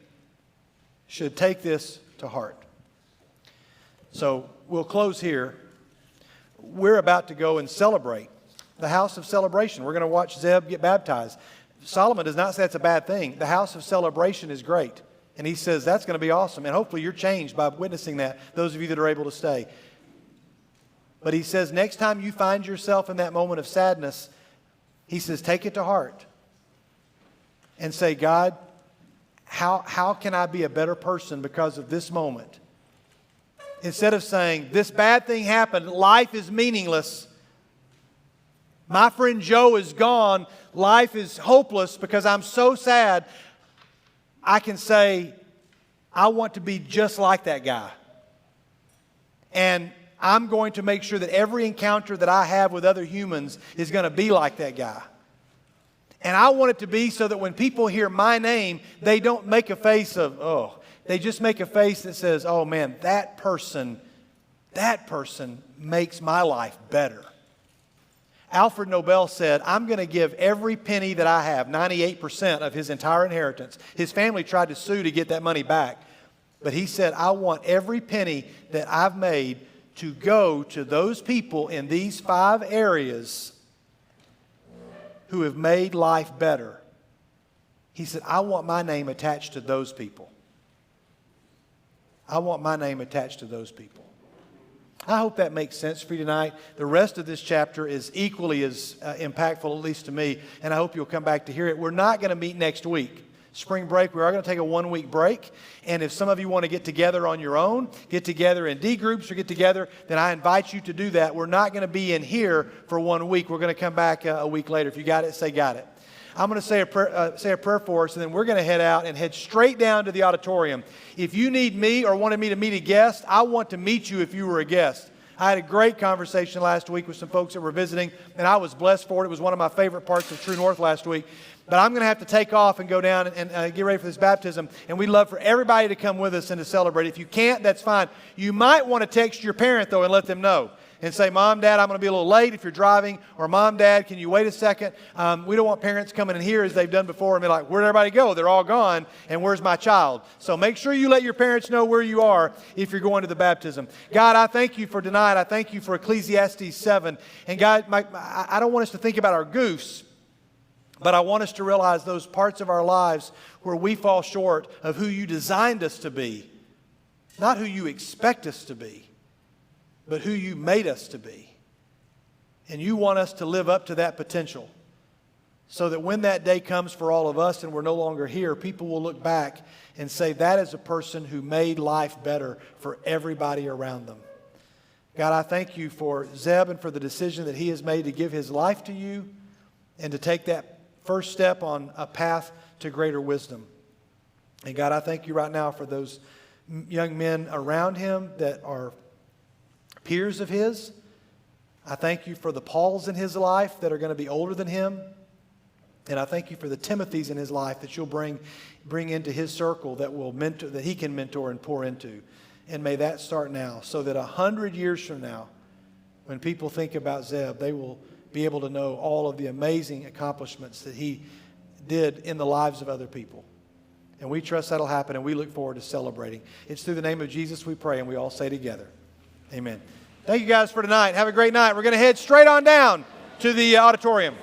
should take this to heart. So we'll close here. We're about to go and celebrate. The house of celebration. We're going to watch Zeb get baptized. Solomon does not say that's a bad thing. The house of celebration is great. And he says that's going to be awesome. And hopefully you're changed by witnessing that, those of you that are able to stay. But he says next time you find yourself in that moment of sadness, he says take it to heart. And say, God, how can I be a better person because of this moment? Instead of saying, this bad thing happened, life is meaningless. My friend Joe is gone. Life is hopeless because I'm so sad. I can say, I want to be just like that guy. And I'm going to make sure that every encounter that I have with other humans is going to be like that guy. And I want it to be so that when people hear my name, they don't make a face of, oh. They just make a face that says, oh man, that person makes my life better. Alfred Nobel said, I'm going to give every penny that I have, 98% of his entire inheritance. His family tried to sue to get that money back. But he said, I want every penny that I've made to go to those people in these 5 areas who have made life better. He said, I want my name attached to those people. I want my name attached to those people. I hope that makes sense for you tonight. The rest of this chapter is equally as impactful, at least to me, and I hope you'll come back to hear it. We're not going to meet next week. spring break. We are going to take a 1-week break. And if some of you want to get together on your own, get together in D groups or get together, then I invite you to do that. We're not going to be in here for 1 week. We're going to come back a week later. If you got it, say got it. I'm going to say a prayer for us, and then we're going to head out and head straight down to the auditorium. If you need me or wanted me to meet a guest, I want to meet you if you were a guest. I had a great conversation last week with some folks that were visiting, and I was blessed for it. It was one of my favorite parts of True North last week. But I'm going to have to take off and go down and get ready for this baptism, and we'd love for everybody to come with us and to celebrate. If you can't, that's fine. You might want to text your parent, though, and let them know. And say, Mom, Dad, I'm going to be a little late if you're driving. Or, Mom, Dad, can you wait a second? We don't want parents coming in here as they've done before and be like, where'd everybody go? They're all gone, and where's my child? So make sure you let your parents know where you are if you're going to the baptism. God, I thank you for tonight. I thank you for Ecclesiastes 7. And God, I don't want us to think about our goofs, but I want us to realize those parts of our lives where we fall short of who you designed us to be, not who you expect us to be, but who you made us to be. And you want us to live up to that potential so that when that day comes for all of us and we're no longer here, people will look back and say, that is a person who made life better for everybody around them. God, I thank you for Zeb and for the decision that he has made to give his life to you and to take that first step on a path to greater wisdom. And God, I thank you right now for those young men around him that are peers of his. I thank you for the Pauls in his life that are going to be older than him. And I thank you for the Timothys in his life that you'll bring into his circle that will mentor, that he can mentor and pour into. And may that start now, so that 100 years from now, when people think about Zeb, they will be able to know all of the amazing accomplishments that he did in the lives of other people. And we trust that'll happen, and we look forward to celebrating. It's through the name of Jesus we pray, and we all say together, amen. Thank you guys for tonight. Have a great night. We're going to head straight on down to the auditorium.